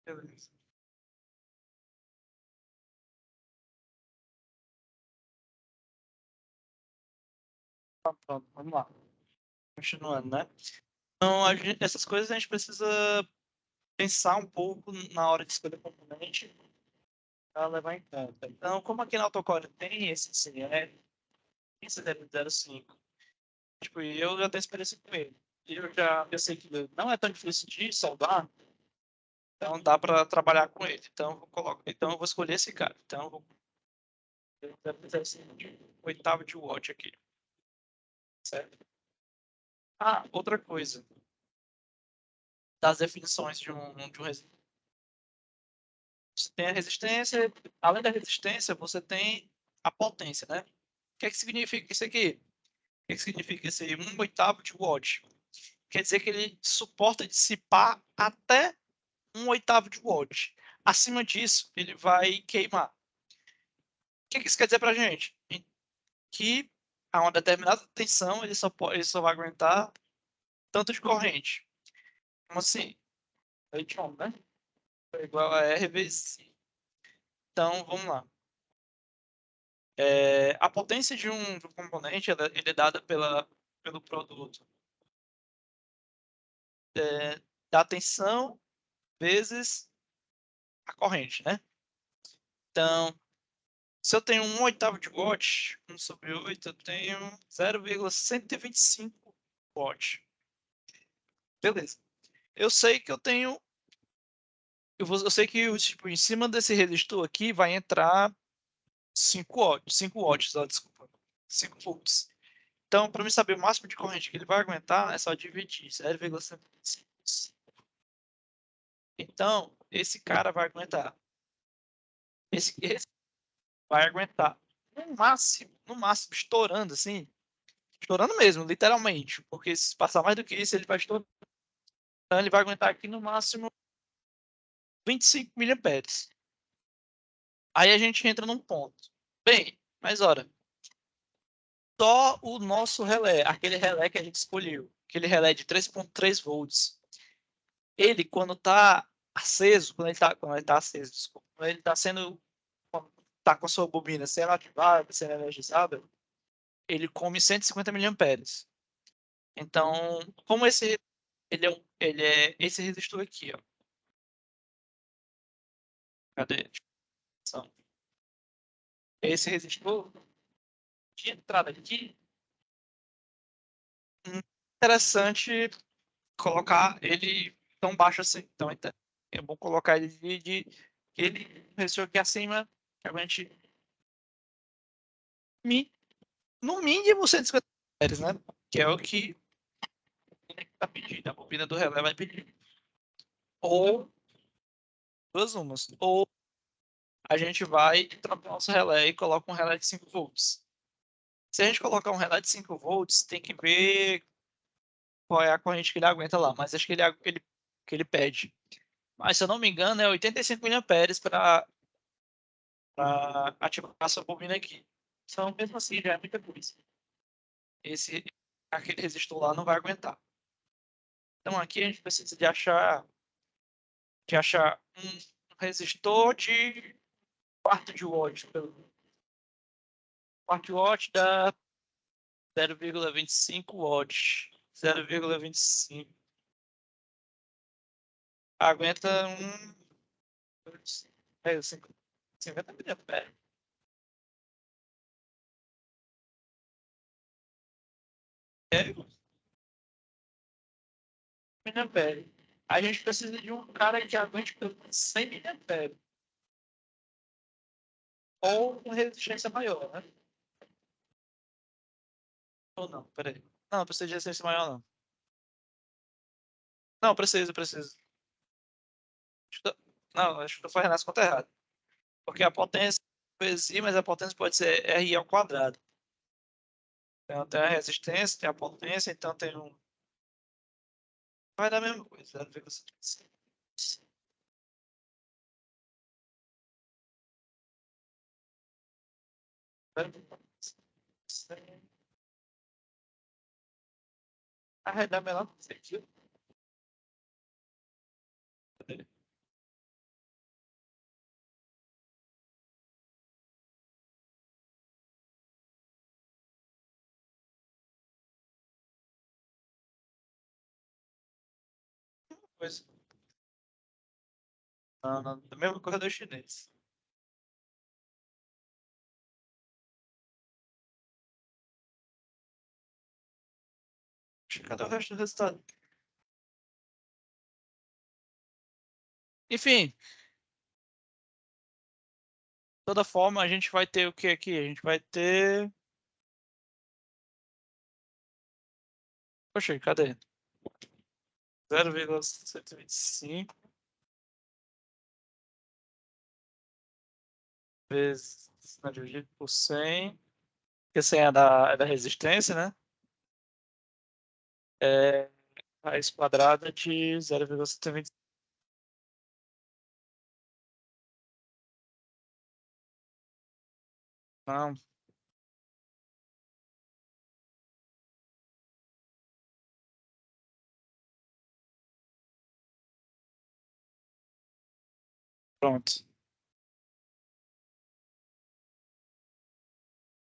beleza. Tá, pronto, vamos lá. Continuando, né? Então, essas coisas a gente precisa pensar um pouco na hora de escolher o componente para levar em conta. Então, como aqui na autocore tem esse CR, esse 005, tipo, eu já tenho experiência com ele. Eu sei que não é tão difícil de soldar, então dá para trabalhar com ele. Então eu vou escolher esse cara. Então eu vou 005 de oitavo de watt aqui, certo? Ah, outra coisa, das definições de um resistor. Você tem a resistência, além da resistência, você tem a potência, né? O que é que significa isso aqui? O que é que significa esse 1/8 de watt? Quer dizer que ele suporta dissipar até 1/8 de watt. Acima disso, ele vai queimar. O que isso quer dizer para a gente? Que a uma determinada tensão ele só vai aguentar tanto de corrente. Como assim? H, né? É igual a R vezes I. Então, vamos lá. A potência de um componente ele é dada pelo produto da tensão vezes a corrente, né? Então, se eu tenho 1/8 de watt, 1 sobre 8, eu tenho 0,125 watt. Beleza. Eu sei que eu tenho... Eu sei que tipo, em cima desse resistor aqui vai entrar 5 watts, 5 watts, desculpa, 5 volts. Então, para mim saber o máximo de corrente que ele vai aguentar, é só dividir 0,125. Então, esse cara vai aguentar. Esse vai aguentar no máximo, estourando assim, estourando mesmo, literalmente, porque se passar mais do que isso, ele vai estourar. Então, ele vai aguentar aqui no máximo 25 miliamperes. Aí a gente entra num ponto. Bem, mas ora, só o nosso relé, aquele relé que a gente escolheu, aquele relé de 3,3 volts, ele quando está aceso, quando ele tá aceso, desculpa, quando ele está sendo, tá com a sua bobina sendo ativada, sendo energizada, ele come 150 miliamperes. Então, como ele é esse resistor aqui, ó. Cadê? Então, esse resistor de entrada aqui, interessante colocar ele tão baixo assim. Então, é bom colocar ele ele resistor aqui acima, que a gente no mínimo 150 amperes, né? Que é o que está pedindo. A bobina do relé vai pedir. Ou duas umas. Ou a gente vai trocar nosso relé e coloca um relé de 5 volts. Se a gente colocar um relé de 5 volts, tem que ver qual é a corrente que ele aguenta lá. Mas acho que que ele pede. Mas se eu não me engano, é 85 miliamperes para ativar essa bobina aqui. Então, mesmo assim, já é muita coisa. Aquele resistor lá não vai aguentar. Então, aqui a gente precisa de achar um resistor de quarto de watt. Quarto de watt dá 0,25 watts. 0,25. Aguenta 50 miliamperes. Miliampere. A gente precisa de um cara que aguente pelo menos 100 miliamperes. Ou com resistência maior, né? Ou não, peraí. Não precisa de resistência maior, não. Não, precisa. Não, acho que eu fazendo as contas erradas. Porque a potência vezes I, mas a potência pode ser RI ao quadrado. Então tem a resistência, tem a potência, então tem um. Vai dar a mesma coisa, 0,75. Arredar melhor não sei aqui. Coisa. Não, a mesma coisa dos chineses. Cadê o resto do resultado? Enfim, de toda forma, a gente vai ter o que aqui? A gente vai ter. Poxa, cadê? 0,125 vezes dividido por 100. Porque 100 é da resistência, né? É raiz quadrada de 0,125. Não, pronto.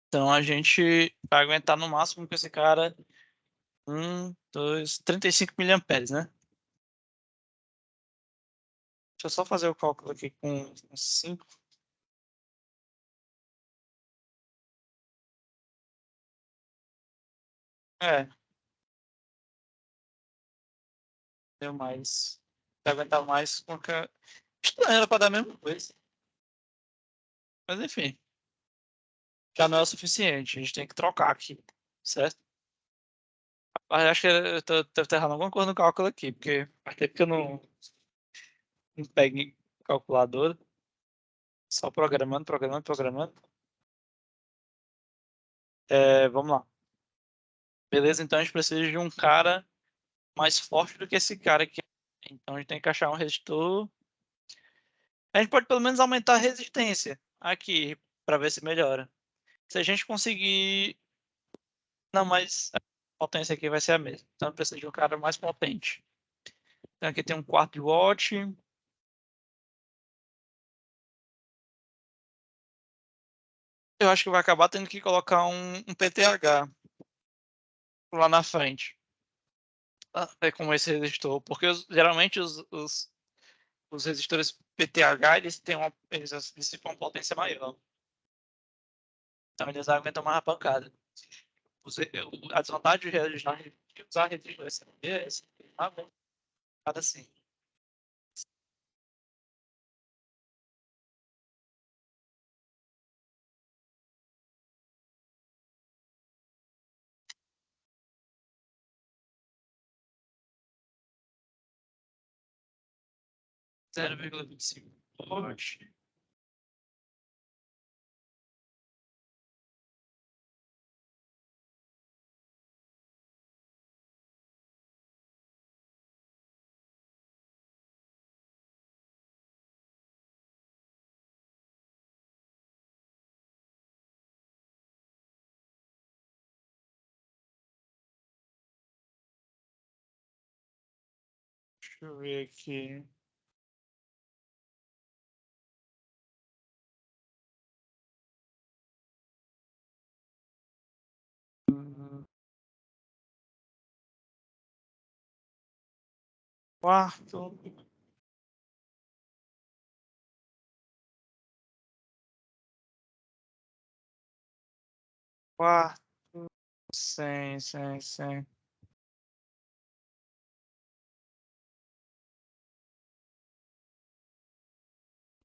Então a gente vai aguentar no máximo com esse cara 35 miliamperes, né? Deixa eu só fazer o cálculo aqui com 5. É, deu mais. Vai aguentar mais com que. Estranho, era para dar a mesma coisa. Mas enfim, já não é o suficiente. A gente tem que trocar aqui, certo? Mas acho que eu devo estar errando alguma coisa no cálculo aqui, porque faz tempo que eu não pego em calculadora. Só programando. Vamos lá. Beleza, então a gente precisa de um cara mais forte do que esse cara aqui. Então a gente tem que achar um resistor. A gente pode pelo menos aumentar a resistência aqui para ver se melhora. Se a gente conseguir. Não, mas a potência aqui vai ser a mesma. Então precisa de um cara mais potente. Então aqui tem um quarto de watt. Eu acho que vai acabar tendo que colocar um PTH lá na frente. É como esse resistor. Porque geralmente os resistores PTH eles têm uma potência maior. Então eles aguentam mais a pancada. A desvantagem de usar resistor SMD é esse. Aguenta assim. 0,25 volt. Deixa eu ver aqui. Quarto. Quarto. Sem.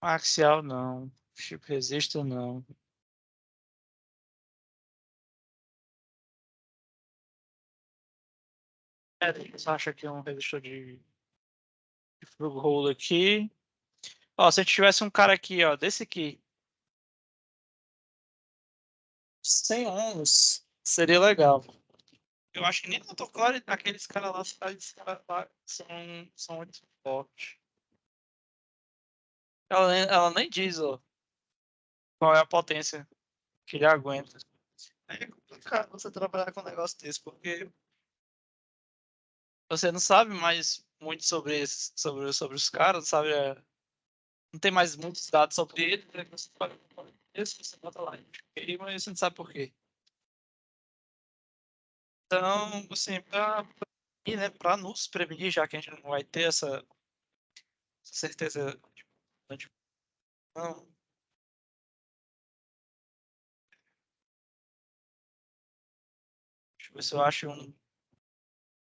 Axial não. Chip resistor não. Você acha aqui um resistor de plug hole aqui. Ó, se a gente tivesse um cara aqui, ó, desse aqui, 100 ohms, seria legal. Eu acho que nem no autocore, aqueles caras lá são muito fortes. Ela nem diz, ó, qual é a potência que ele aguenta. Aí é complicado você trabalhar com um negócio desse, porque você não sabe mais muito sobre os caras, sabe? Não tem mais muitos dados sobre ele, né? Você pode isso, você bota lá, mas você não sabe por quê. Então, assim, para nos prevenir, já que a gente não vai ter essa certeza de não, deixa eu ver se eu acho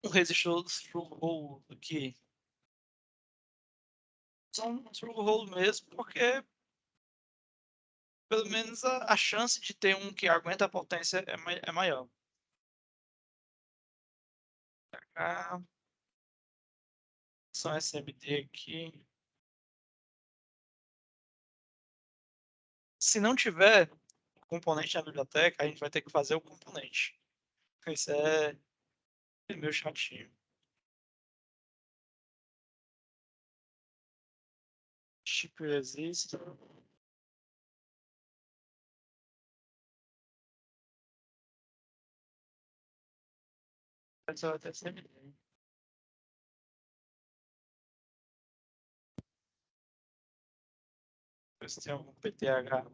um resistor through-hole aqui. São um through-hole mesmo, porque pelo menos a chance de ter um que aguenta a potência é maior. Ah, são SMD aqui. Se não tiver componente na biblioteca, a gente vai ter que fazer o componente. Isso é meio chatinho. Chip resistor. Mas eu até sempre tenho. Ver se tem algum PTH.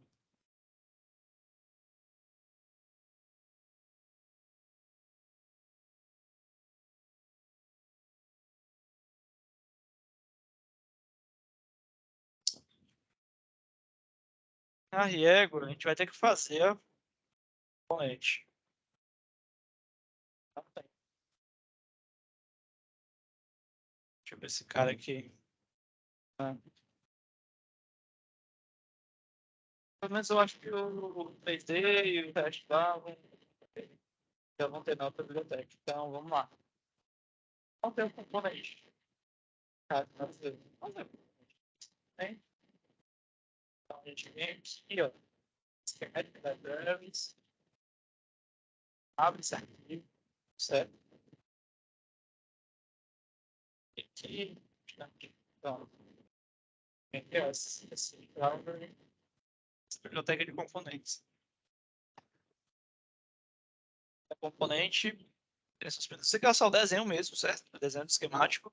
Na Riego, a gente vai ter que fazer a componente. Não tem. Deixa eu ver esse cara aqui. Ah. Pelo menos eu acho que o 3D e o resto lá já vão ter na outra biblioteca. Então, vamos lá. Não tem o componente. Ah, não tem. Tem. Então, a gente vem aqui, ó. Schematic Libraries. Abre esse arquivo, certo? E aqui, então, aqui, ó, esse library, essa biblioteca de componentes. A componente, você quer só o desenho mesmo, certo? O desenho do esquemático.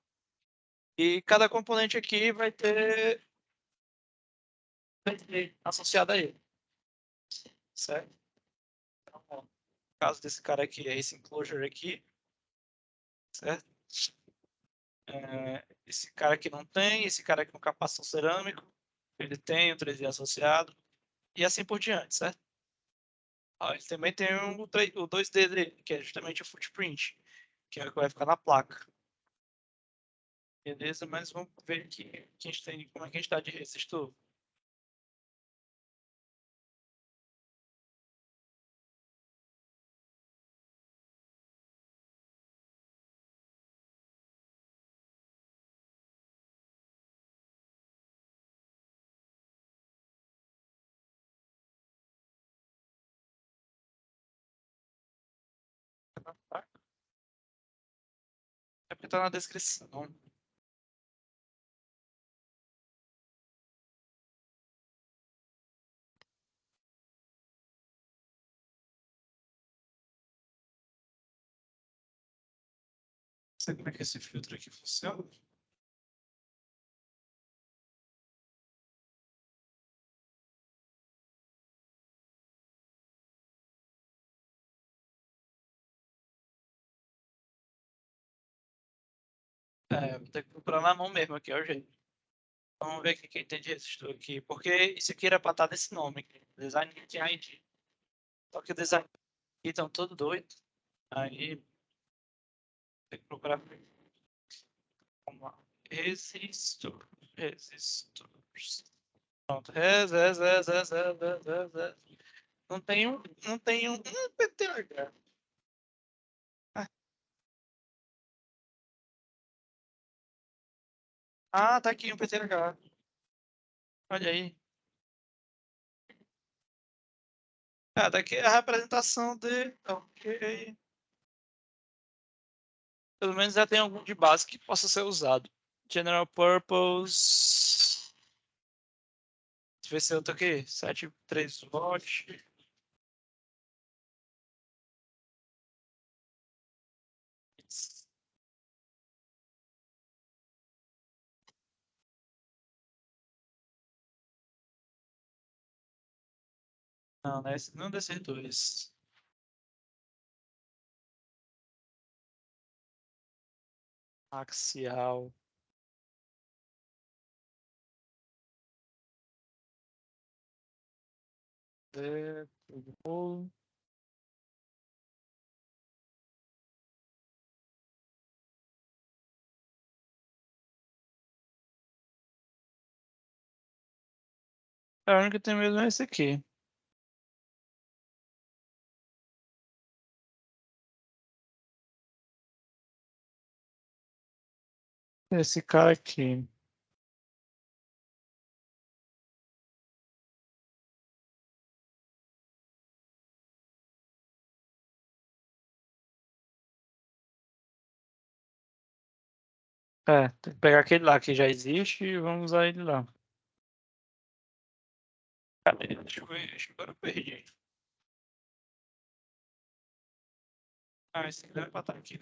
E cada componente aqui vai ter associado a ele, certo? Então, ó, no caso desse cara aqui, é esse enclosure aqui, certo? Esse cara aqui não tem, esse cara aqui é um capacitor cerâmico, ele tem o 3D associado, e assim por diante, certo? Ó, ele também tem o 2D dele, que é justamente o footprint, que é o que vai ficar na placa. Beleza? Mas vamos ver aqui que a gente tem, como é que a gente está de resistor. Tá? É porque está na descrição. Não sei como é que esse filtro aqui funciona. Vou ter que procurar na mão mesmo aqui, ó, gente. Vamos ver aqui quem tem de resistor aqui. Porque isso aqui era pra estar desse nome aqui. Design de ID. Só que o design aqui estão todo doido. Aí tem que procurar. Vamos lá. Resistor. Resistores. Pronto. Res. Não tem um PTH. Ah, tá aqui um PTH. Olha aí. Ah, daqui é a representação de. Ok. Pelo menos já tem algum de base que possa ser usado. General Purpose. Deixa eu ver se eu tô aqui. 7.3 volt. Não, né? Não desses dois. Axial. Tudo. A única que tem mesmo é esse aqui. Esse cara aqui. Tem que pegar aquele lá que já existe e vamos usar ele lá. Cadê? Deixa eu ver. Acho que agora eu perdi. Ah, esse aqui deve estar aqui.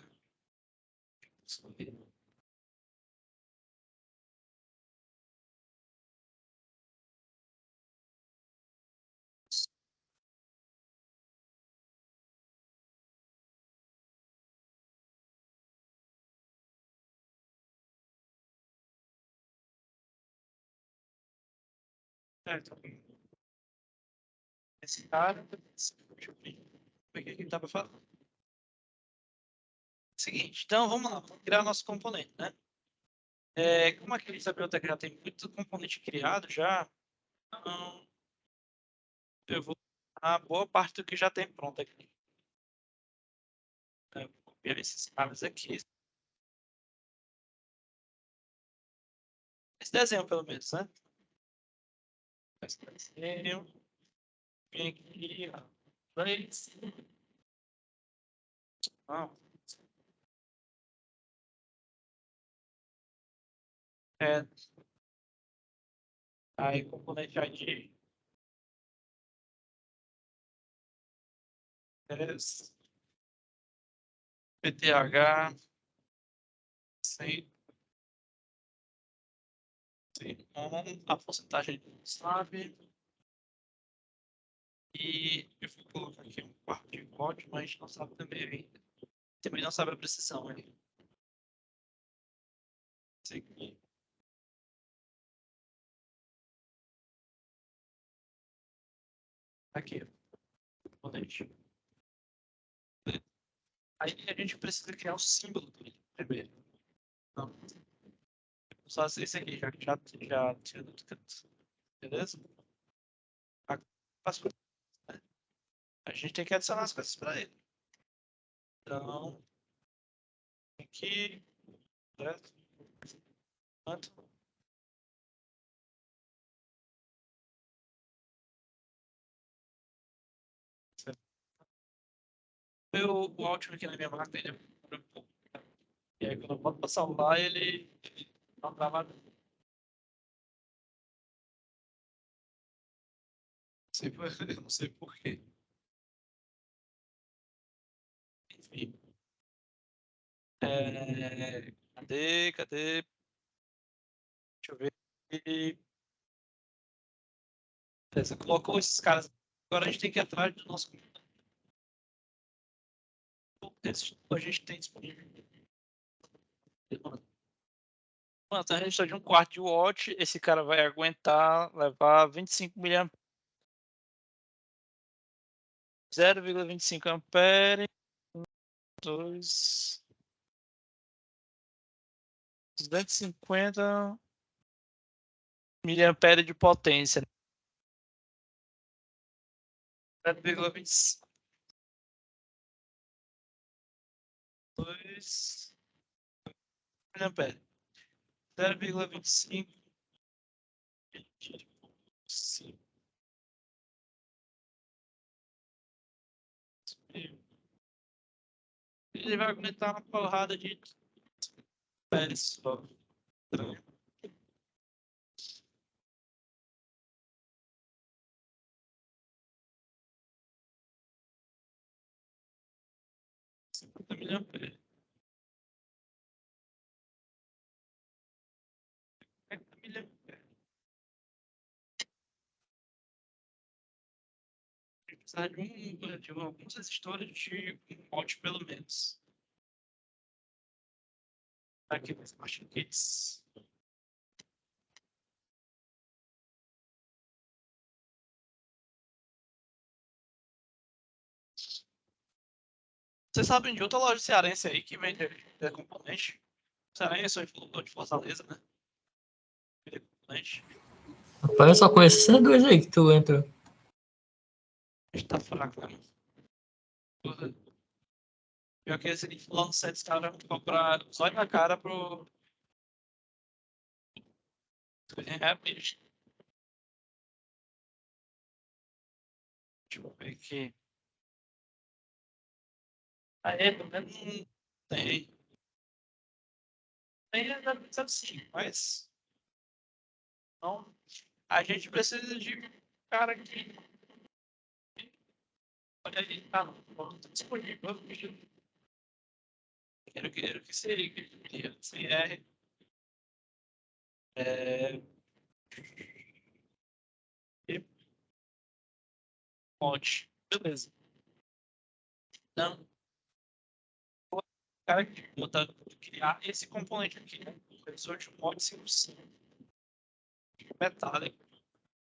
Então, esse cara. Deixa eu ver. O que ele estava falando? Seguinte, então vamos lá, vamos criar nosso componente, né? Como aqui essa biblioteca já tem muito componente criado já, então eu vou a boa parte do que já tem pronto aqui. Eu vou copiar esses caras aqui. Esse desenho, pelo menos, né? Esse desenho. Vem aqui, ó. Dois. Não. É, aí, componente ID. PTH. Sem, a porcentagem não sabe. E eu vou colocar aqui um quarto de código, mas a gente não sabe também ainda. Também não sabe a precisão ali. Esse aqui. Aqui, componente. Aí a gente precisa criar o símbolo dele primeiro. Não. Só esse aqui, já tira do canto. Beleza? Passo, né? A gente tem que adicionar as coisas para ele. Então, aqui, certo? Tanto. O áudio aqui na minha máquina ele é um pouco. E aí quando eu boto para salvar, ele não trava. Não sei, eu não sei por quê. Enfim. Cadê? Deixa eu ver. Beleza, colocou esses caras. Agora a gente tem que ir atrás do nosso. A gente tem disponível. Mano, a resistência de 1/4 de watt, esse cara vai aguentar levar 25 mA. 0,25 ampere. 2. 250 miliampere de potência. 0,25. 2 miliampere. 0,25. Ele vai aguentar uma porrada de pele só. Miliampere. Precisar de alguns resistores de 1 watt pelo menos. Aqui nos Smart Kits. Vocês sabem de outra loja cearense aí que vende componente? Cearense ou de Fortaleza, né? Vende componente. Rapaz, eu só conheço esses dois aí que tu entrou. A gente tá fraco, né? Porra. Pior que esse Lancet, os caras vão comprar só na cara pro. É, bicho. Deixa eu ver aqui. Aí, pelo menos não tem. Tem, sabe sim, mas. Não. A gente precisa de um cara que. Olha aí, tá, não tá disponível. Quero que seria, CR. E monte. Beleza. Então, o cara que botar, criar esse componente aqui, né? Sensor de mod 500 metálico,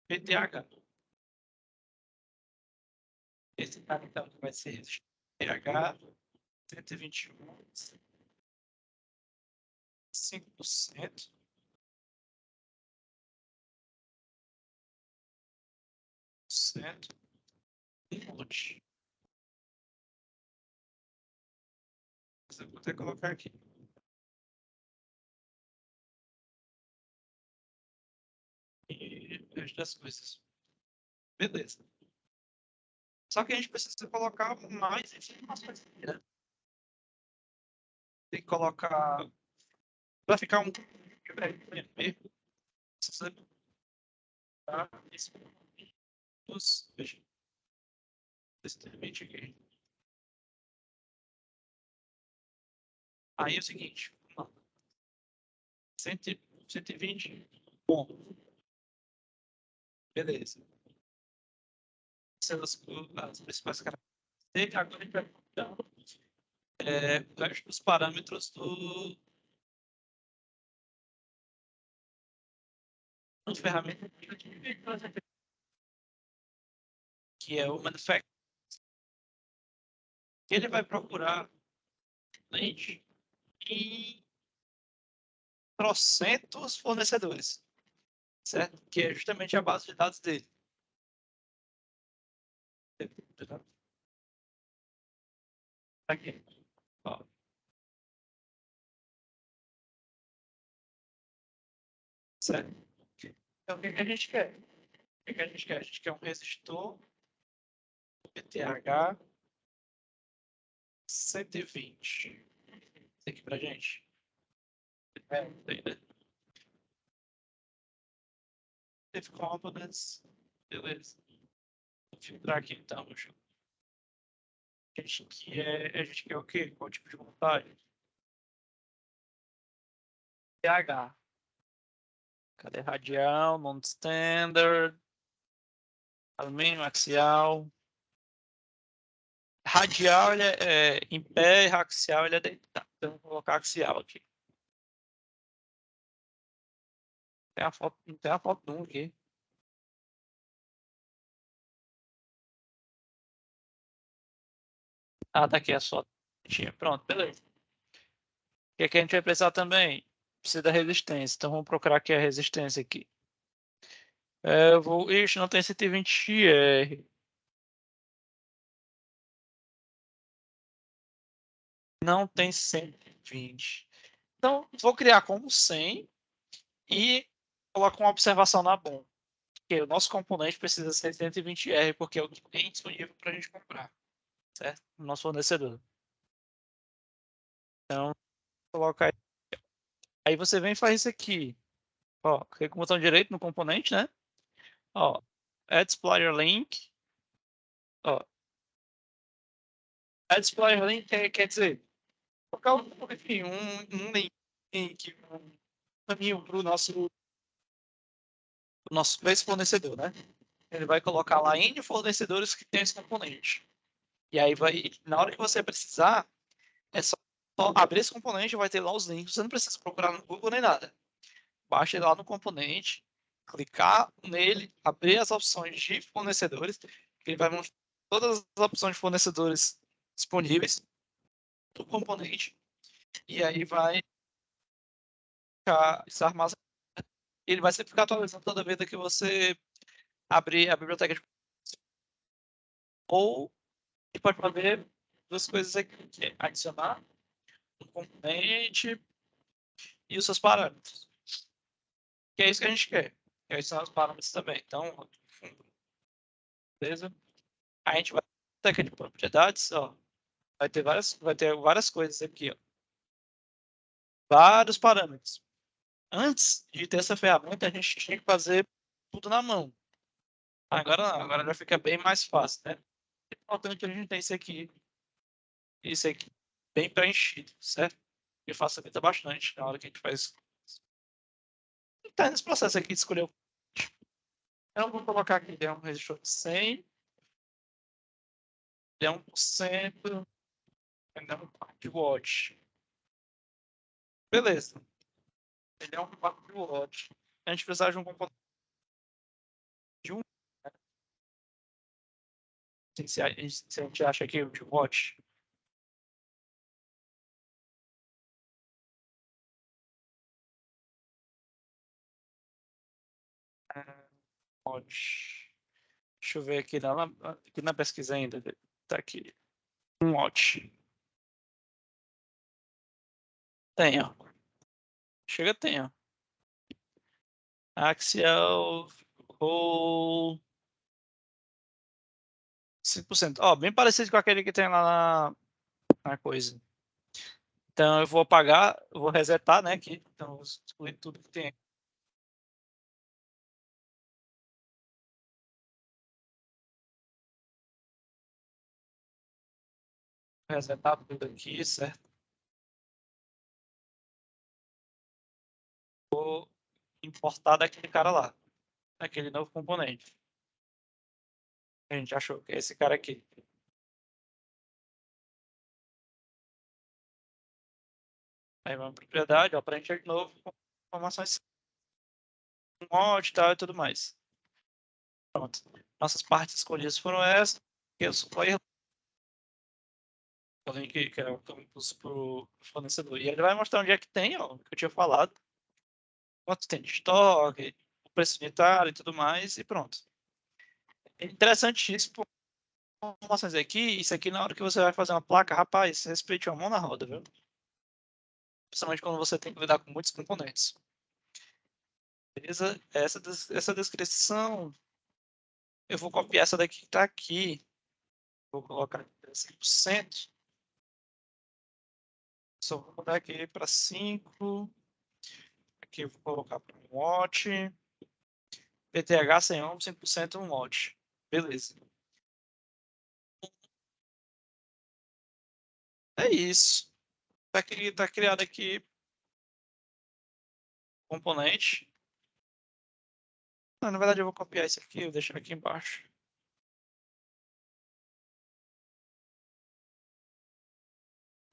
PTH. Esse cara então vai ser PTH 121, 5%. Monte. Eu vou até colocar aqui. E o resto das coisas. Beleza. Só que a gente precisa colocar mais informações aqui, né? Tem que colocar. Vai ficar um. Precisa colocar esse. Veja. Extremamente aqui. Aí é o seguinte. 120. Bom. Beleza. Essas as principais características. Agora a gente vai os parâmetros do ferramenta que é o manufacturing. Ele vai procurar cliente em trocentos fornecedores, certo? Que é justamente a base de dados dele. Aqui. Ó. Certo? Então, o que a gente quer? O que a gente quer? A gente quer um resistor PTH 120. Isso aqui pra gente. Tem, né? Teve components. Beleza. Vou filtrar aqui então. A gente quer o quê? Qual tipo de montagem? PH. Cadê radial, non-standard, alumínio axial. Radial ele é em pé, axial ele é deitado. Então vou colocar axial aqui. Tem a foto, não tem a foto não aqui. Ah, tá aqui a foto. Pronto, beleza. O que é que a gente vai precisar também? Precisa da resistência. Então vamos procurar aqui a resistência aqui. Eu vou. Ixi, não tem 120R. Não tem 120. Então, vou criar como 100 e coloco uma observação na BOM. Que o nosso componente precisa ser 120R, porque é o que tem disponível para a gente comprar. Certo? O nosso fornecedor. Então, coloca aí. Aí você vem e faz isso aqui. Ó, clica com o botão direito no componente, né? Ó, Add Supplier Link. Ó, Add Supplier Link quer dizer, colocar enfim, um link, um caminho para o nosso esse fornecedor, né? Ele vai colocar lá N fornecedores que tem esse componente. E aí vai, na hora que você precisar, é só abrir esse componente, vai ter lá os links. Você não precisa procurar no Google nem nada. Baixa ele lá no componente, clicar nele, abrir as opções de fornecedores, que ele vai mostrar todas as opções de fornecedores disponíveis do componente. E aí vai ficar isso armazenado. Ele vai sempre ficar atualizando toda vez que você abrir a biblioteca de. Ou você pode fazer duas coisas aqui, que é adicionar um componente e os seus parâmetros. Que é isso que a gente quer. Que adicionar os parâmetros também. Então, beleza? A gente vai ter aqui de propriedades, ó. Vai ter várias coisas aqui, ó. Vários parâmetros. Antes de ter essa ferramenta, a gente tinha que fazer tudo na mão. Agora não, agora já fica bem mais fácil, né? É importante a gente ter isso aqui bem preenchido, certo? E facilita bastante na hora que a gente faz. Tá nesse processo aqui de escolher o. Então, vou colocar aqui, um resistor de 100, 1%, um 4 watts. Beleza. Ele é um 4 watts. A gente precisa de um componente de 1. Se a gente acha que o de watt. Watt. Deixa eu ver aqui na pesquisa ainda. Tá aqui. 1 watt. Tem, ó. Chega, tem, ó. Axial Roll 5%. Ó, bem parecido com aquele que tem lá na coisa. Então eu vou apagar, eu vou resetar, né? Aqui. Então eu vou excluir tudo que tem aqui. Resetar tudo aqui, certo? Vou importar daquele cara lá. Aquele novo componente. A gente achou que é esse cara aqui. Aí vamos para propriedade, ó, preencher de novo com informações com mod e tal e tudo mais. Pronto. Nossas partes escolhidas foram essas. Que eu só o link que é o impulso para o fornecedor. E ele vai mostrar onde é que tem, ó, que eu tinha falado. Quanto tem de estoque, o preço unitário e tudo mais, e pronto. É interessante isso, por informações aqui, isso aqui na hora que você vai fazer uma placa, rapaz, respeite a mão na roda, viu? Principalmente quando você tem que lidar com muitos componentes. Beleza? Essa descrição, eu vou copiar essa daqui que está aqui. Vou colocar 100%. Só vou mudar aqui para 5. Aqui eu vou colocar para 1 watt. PTH 100 ohms, 5% 1 watt. Beleza. É isso. Tá criado aqui componente. Não, na verdade eu vou copiar isso aqui, vou deixar aqui embaixo.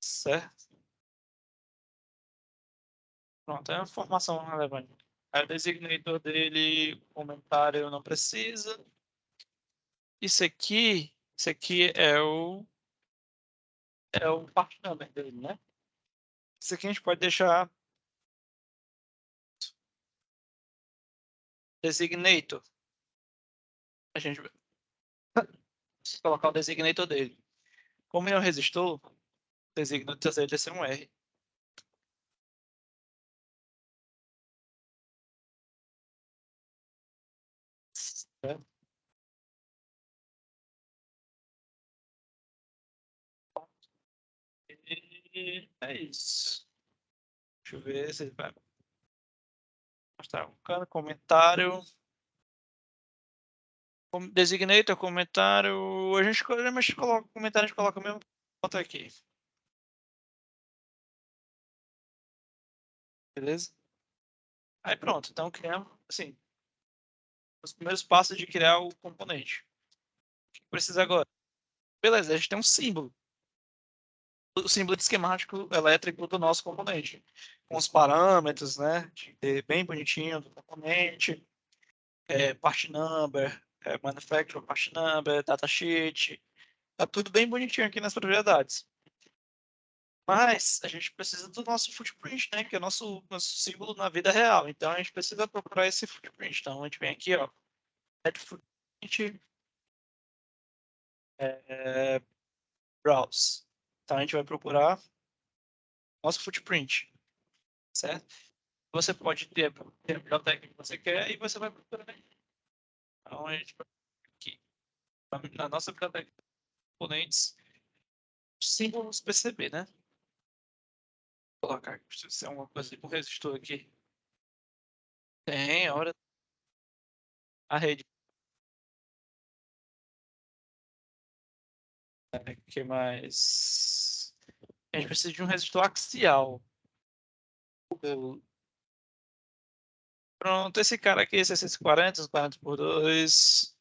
Certo. Pronto, é uma informação relevante. Aí o designator dele, comentário não precisa. Isso aqui é o part number dele, né? Isso aqui a gente pode deixar designator. A gente vai colocar o designator dele. Como ele é um resistor, o designator dele vai ser um R. Certo? E é isso. Deixa eu ver se ele vai mostrar um cara, comentário. Designator, comentário. A gente coloca comentário, a gente coloca o mesmo ponto aqui. Beleza? Aí pronto. Então criamos, assim, os primeiros passos de criar o componente. O que precisa agora? Beleza, a gente tem um símbolo. O símbolo esquemático elétrico do nosso componente. Com os parâmetros, né? Bem bonitinho do componente. Part number, manufacturer part number, datasheet. Tá tudo bem bonitinho aqui nas propriedades. Mas a gente precisa do nosso footprint, né? Que é o nosso símbolo na vida real. Então a gente precisa procurar esse footprint. Então a gente vem aqui, ó. Add footprint. Browse. Então a gente vai procurar nosso footprint, certo? Você pode ter a biblioteca que você quer e você vai procurar aqui. Então a gente vai aqui. Na nossa biblioteca de componentes, símbolos PCB, né? Vou colocar aqui, precisa ser uma coisa tipo um resistor aqui. Tem, hora. A rede. O que mais? A gente precisa de um resistor axial. Pronto, esse cara aqui, 640, 40 por 2.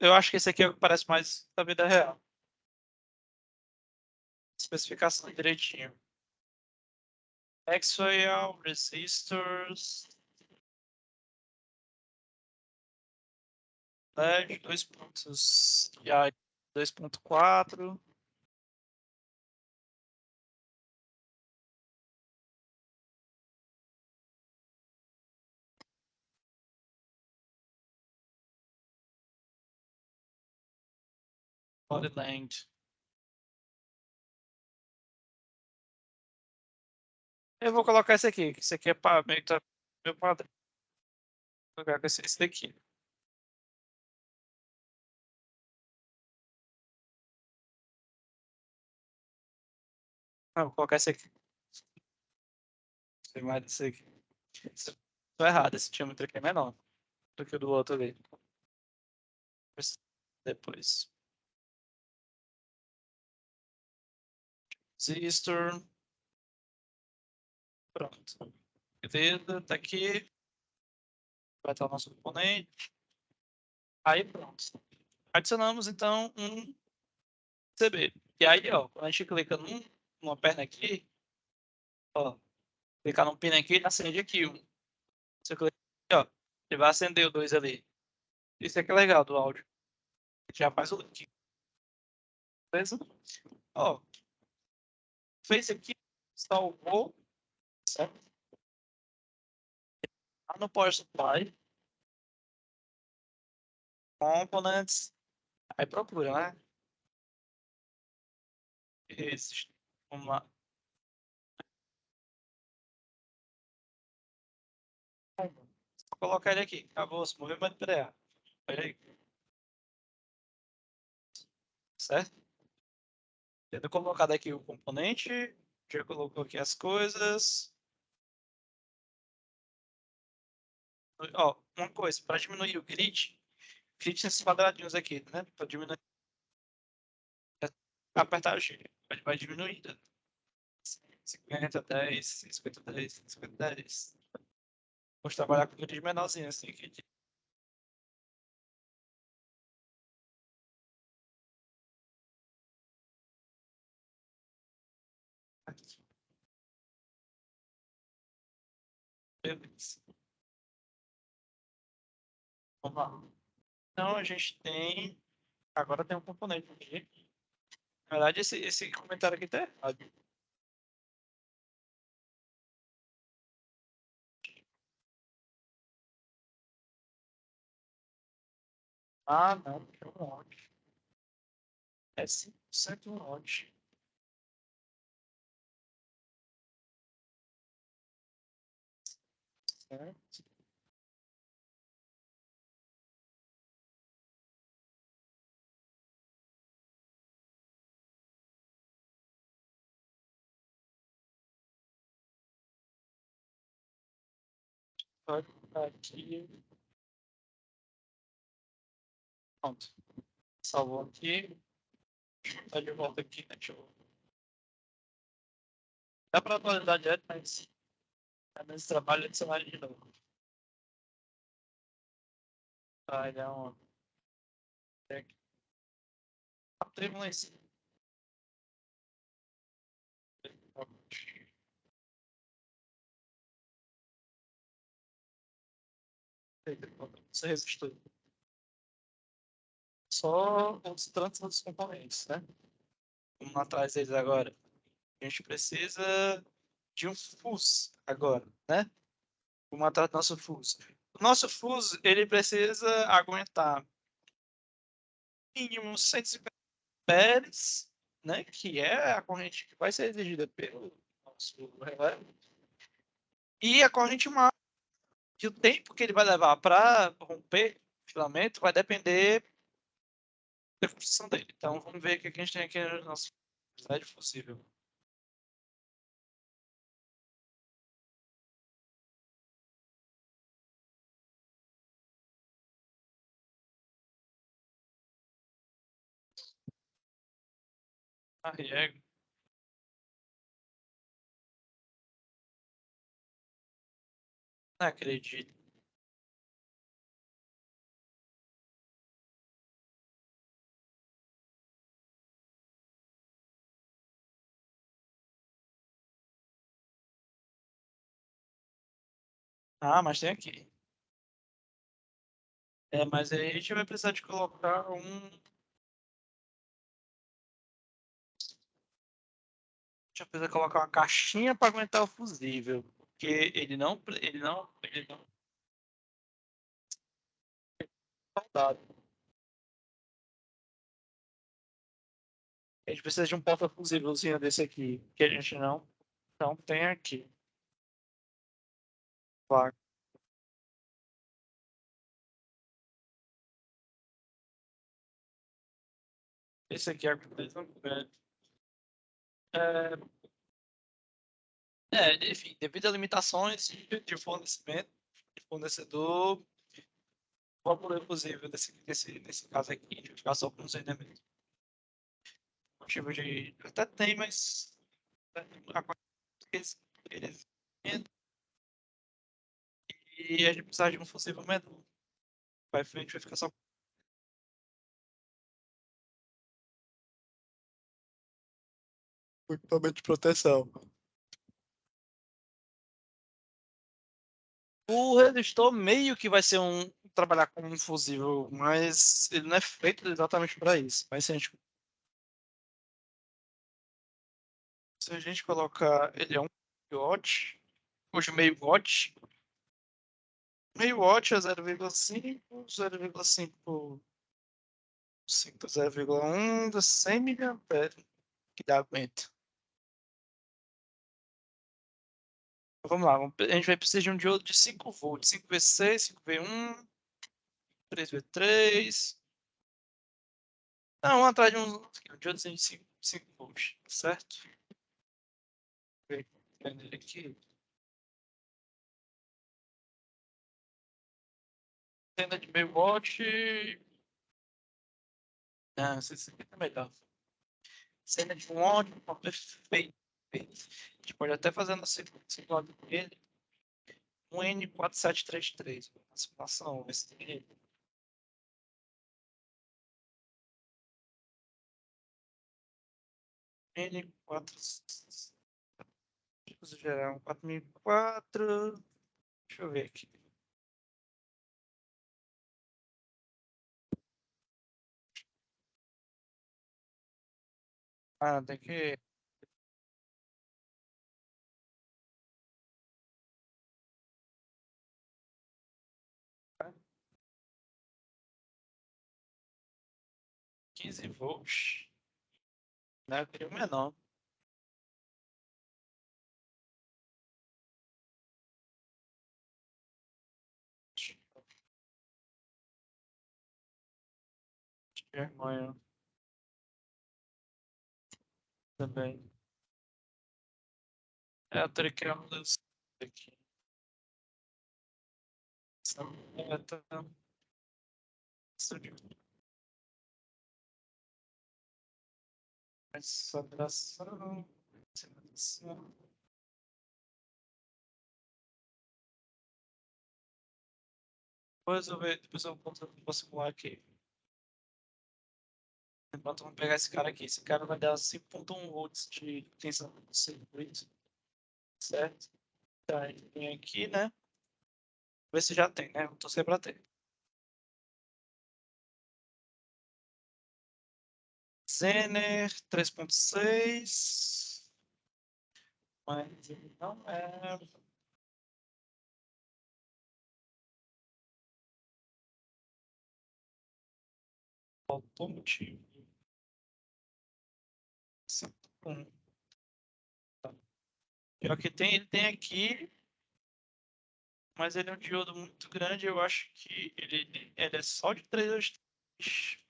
Eu acho que esse aqui é o que parece mais da vida real. Especificação direitinho. Axial, resistors. LED, 2 pontos. E aí, 2.4. Body length. Eu vou colocar esse aqui, que esse aqui é meio que meu padrão. Vou colocar esse daqui. Vou colocar esse aqui. Tem mais desse aqui. Estou errado, esse diâmetro aqui é menor do que o do outro ali. Depois. Resistor. Pronto. Beleza, tá aqui. Vai estar o nosso componente. Aí pronto. Adicionamos então um PCB. E aí, ó, quando a gente clica numa perna aqui, ó, clicar num pino aqui, ele acende aqui um. Você clica aqui, ó, ele vai acender o dois ali. Isso aqui é legal do áudio. Já faz o link. Beleza? Ó, fez aqui, salvou, certo? Lá no Power Supply, Components, aí procura, né? Esses. Vamos lá. Vou colocar ele aqui. Acabou, se mover, pode pegar. Olha aí. Certo? Tendo colocado aqui o componente, já colocou aqui as coisas. Ó, uma coisa, para diminuir o grid, clique nesses quadradinhos aqui, né? Para diminuir, apertar o X, ele vai diminuindo. 50, 10, 50, 10, 50, 10. Vou trabalhar com grid menorzinho assim, aqui. Certo. Beleza. Vamos lá. Então a gente tem. Agora tem um componente aqui. Na verdade, esse comentário aqui tá errado. Ah, não, que é um lote. É 5% um lote. Certo. Pode botar aqui. Pronto. Salvou aqui. Tá de volta aqui, né? Deixa eu... Dá pra atualizar direto, mas nesse trabalho adicionar de novo. Vai dar um. Turbulência. Você resistiu. Só os tantos dos componentes, né? Vamos atrás deles agora. A gente precisa de um fuse agora, né? Vamos atrás do nosso fuse. O nosso fuse, ele precisa aguentar mínimo 150 amperes, né? Que é a corrente que vai ser exigida pelo nosso relé. E a corrente máxima, que o tempo que ele vai levar para romper o filamento vai depender da construção dele. Então, vamos ver o que a gente tem aqui no nosso site possível. Ah, Diego. Não acredito. Ah, mas tem aqui. É, mas aí a gente vai precisar de colocar um. A gente vai precisar colocar uma caixinha para aguentar o fusível. Porque ele não é soldado. A gente precisa de um porta-fusívelzinho desse aqui, que a gente não tem aqui. Claro. Esse aqui é a coisa. Enfim, devido a limitações de fornecimento, de fornecedor, qual o problema possível nesse caso aqui, de ficar só com os elementos? Motivo de. Até tem, mas. A coisa que eles e a gente precisa de um fusível menor. Vai frente, vai ficar só. Com equipamento de proteção. O resistor meio que vai ser trabalhar com um fusível, mas ele não é feito exatamente para isso. Mas se a gente colocar ele é 1 watt, hoje meio watt, meio watt é 0,5, 0,5, 0,1 dá 100 miliamperes que dá aguento. Então, vamos lá, a gente vai precisar de um diodo de 5 volts, 5V6, 5V1, 3V3. Não, um atrás de um diodo de 5 volts, certo? Vou ver aqui. Tenda de meio watt. Não, esse aqui tá melhor. Cena de um watt, perfeito. A gente pode até fazer na simulação dele um N4733. A simulação, esse dele. N4. Vamos gerar um 4004. Deixa eu ver aqui. Ah, tem que... V. Né? Eu queria o menor. Vergonha também. Eu teria que criar uma mudança aqui. Essa meta. Aceleração. Aceleração. Depois eu vou simular aqui. Enquanto vamos pegar esse cara aqui. Esse cara vai dar 5.1 volts de tensão no circuito. Certo? Tá, ele vem aqui, né? Ver se já tem, né? Vou torcer pra ter. Zener 3.6. Mas ele não é. Automotivo. 5.1. Pior que tem, ele tem aqui, mas ele é um diodo muito grande. Eu acho que ele é só de 323.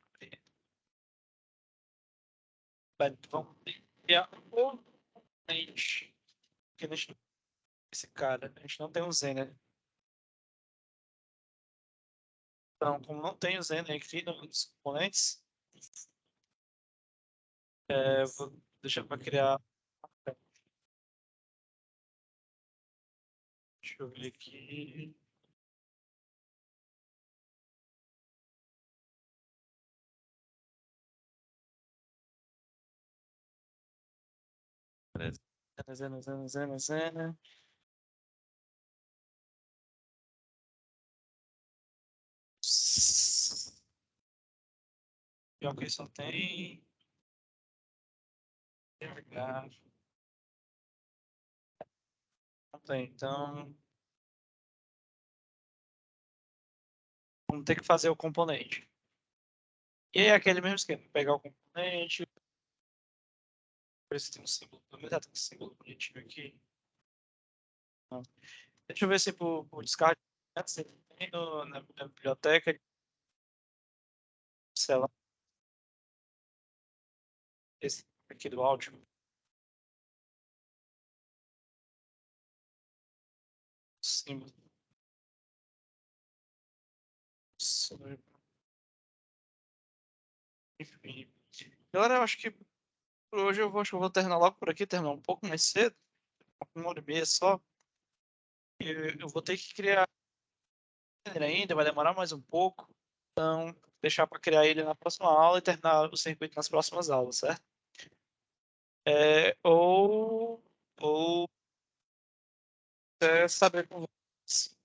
Vamos criar o lente. Porque a gente não tem esse cara. A gente não tem o Zener. Então, como não tem o Zener aqui nos componentes, vou deixar para criar. Deixa eu ver aqui. Zena. Pior que só tem. RH. Não tem, então. Vamos ter que fazer o componente. E é aquele mesmo esquema. Pegar o componente. Ver se tem um símbolo. Pelo menos tem um símbolo bonitinho aqui. Não. Deixa eu ver se por descarte antes ele tem na biblioteca. Sei lá. Esse aqui do áudio. Símbolo. Enfim. Galera, eu acho que por hoje acho que eu vou terminar logo por aqui, terminar um pouco mais cedo. 1h30 só. Eu vou ter que criar ele ainda, vai demorar mais um pouco. Então, deixar para criar ele na próxima aula e terminar o circuito nas próximas aulas, certo? Ou saber com vocês.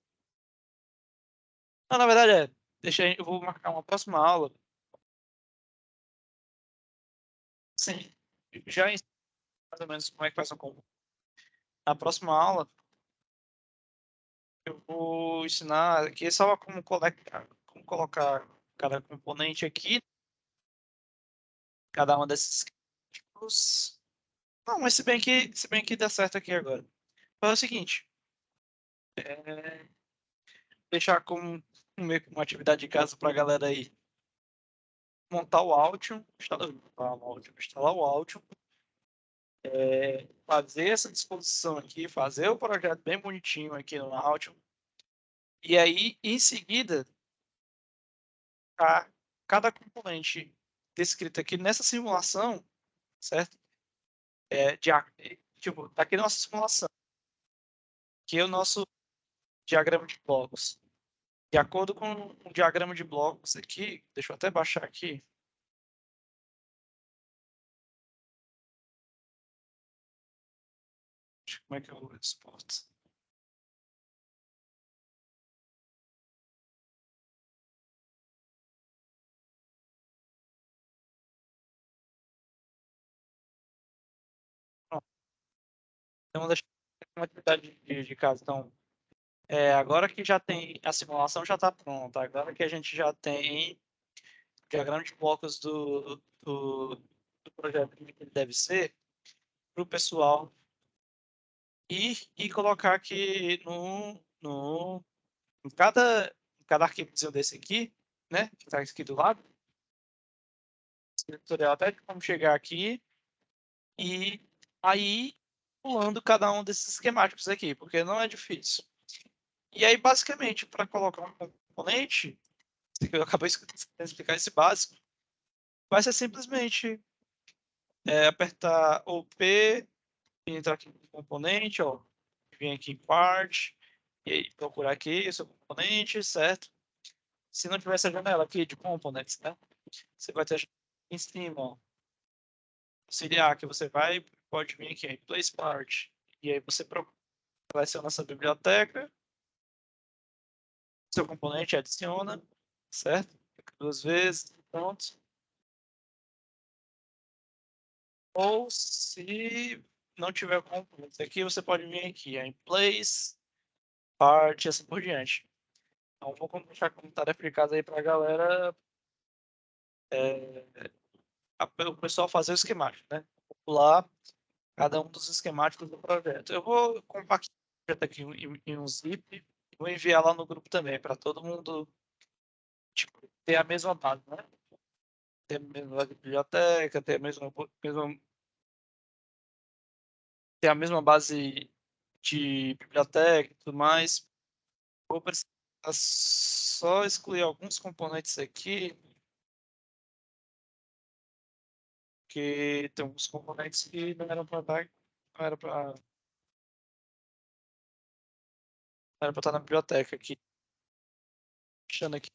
Não, na verdade eu vou marcar uma próxima aula. Sim, já ensino mais ou menos como é que faz na próxima aula. Eu vou ensinar aqui só como colocar cada componente aqui, cada uma desses tipos. Não, mas se bem que dá certo aqui agora. Faz o seguinte, deixar como meio que uma atividade de casa para a galera aí montar o Altium, instalar o Altium, fazer essa disposição aqui, fazer o projeto bem bonitinho aqui no Altium, e aí em seguida cada componente descrito aqui nessa simulação, certo? Tipo, tá aqui nossa simulação, que é o nosso diagrama de blocos. De acordo com o diagrama de blocos aqui, deixa eu até baixar aqui. Como é que eu exporto? Pronto. Então, deixa uma atividade de casa. Então, agora que já tem, a simulação já está pronta, agora que a gente já tem o diagrama de blocos do projeto que ele deve ser, para o pessoal e colocar aqui em cada arquivozinho desse aqui, né, que está aqui do lado, tutorial até de como chegar aqui e aí pulando cada um desses esquemáticos aqui, porque não é difícil. E aí, basicamente, para colocar um componente, eu acabei de explicar esse básico, vai ser simplesmente apertar o P, entrar aqui no componente, ó, vir aqui em part, e aí procurar aqui o seu componente, certo? Se não tiver essa janela aqui de components, né? Você vai ter em cima, ó, auxiliar, que você pode vir aqui em place part, e aí você seleciona essa biblioteca, seu componente adiciona, certo? Duas vezes, pronto. Ou se não tiver componente aqui, você pode vir aqui em place, part, e assim por diante. Então, vou deixar como tarefa de casa aí para a galera, o pessoal fazer o esquemático, né? Popular cada um dos esquemáticos do projeto. Eu vou compartilhar aqui em um zip e vou enviar lá no grupo também, para todo mundo ter a mesma base, né? Ter a mesma biblioteca, ter a mesma base de biblioteca e tudo mais. Vou precisar só excluir alguns componentes aqui, que tem alguns componentes que não eram para dar, não era para estar na biblioteca aqui. Deixando aqui.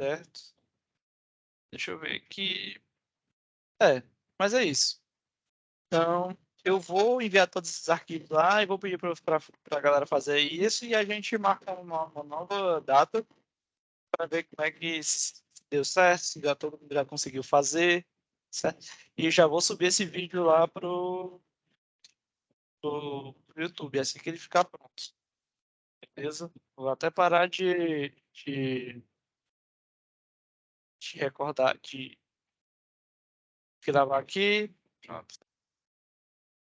Certo? Deixa eu ver aqui. Mas é isso. Então, eu vou enviar todos esses arquivos lá e vou pedir para a galera fazer isso e a gente marca uma nova data para ver como é que deu certo, se já todo mundo já conseguiu fazer, certo? E já vou subir esse vídeo lá pro YouTube, assim que ele ficar pronto. Beleza? Vou até parar de recordar, de gravar aqui. Pronto.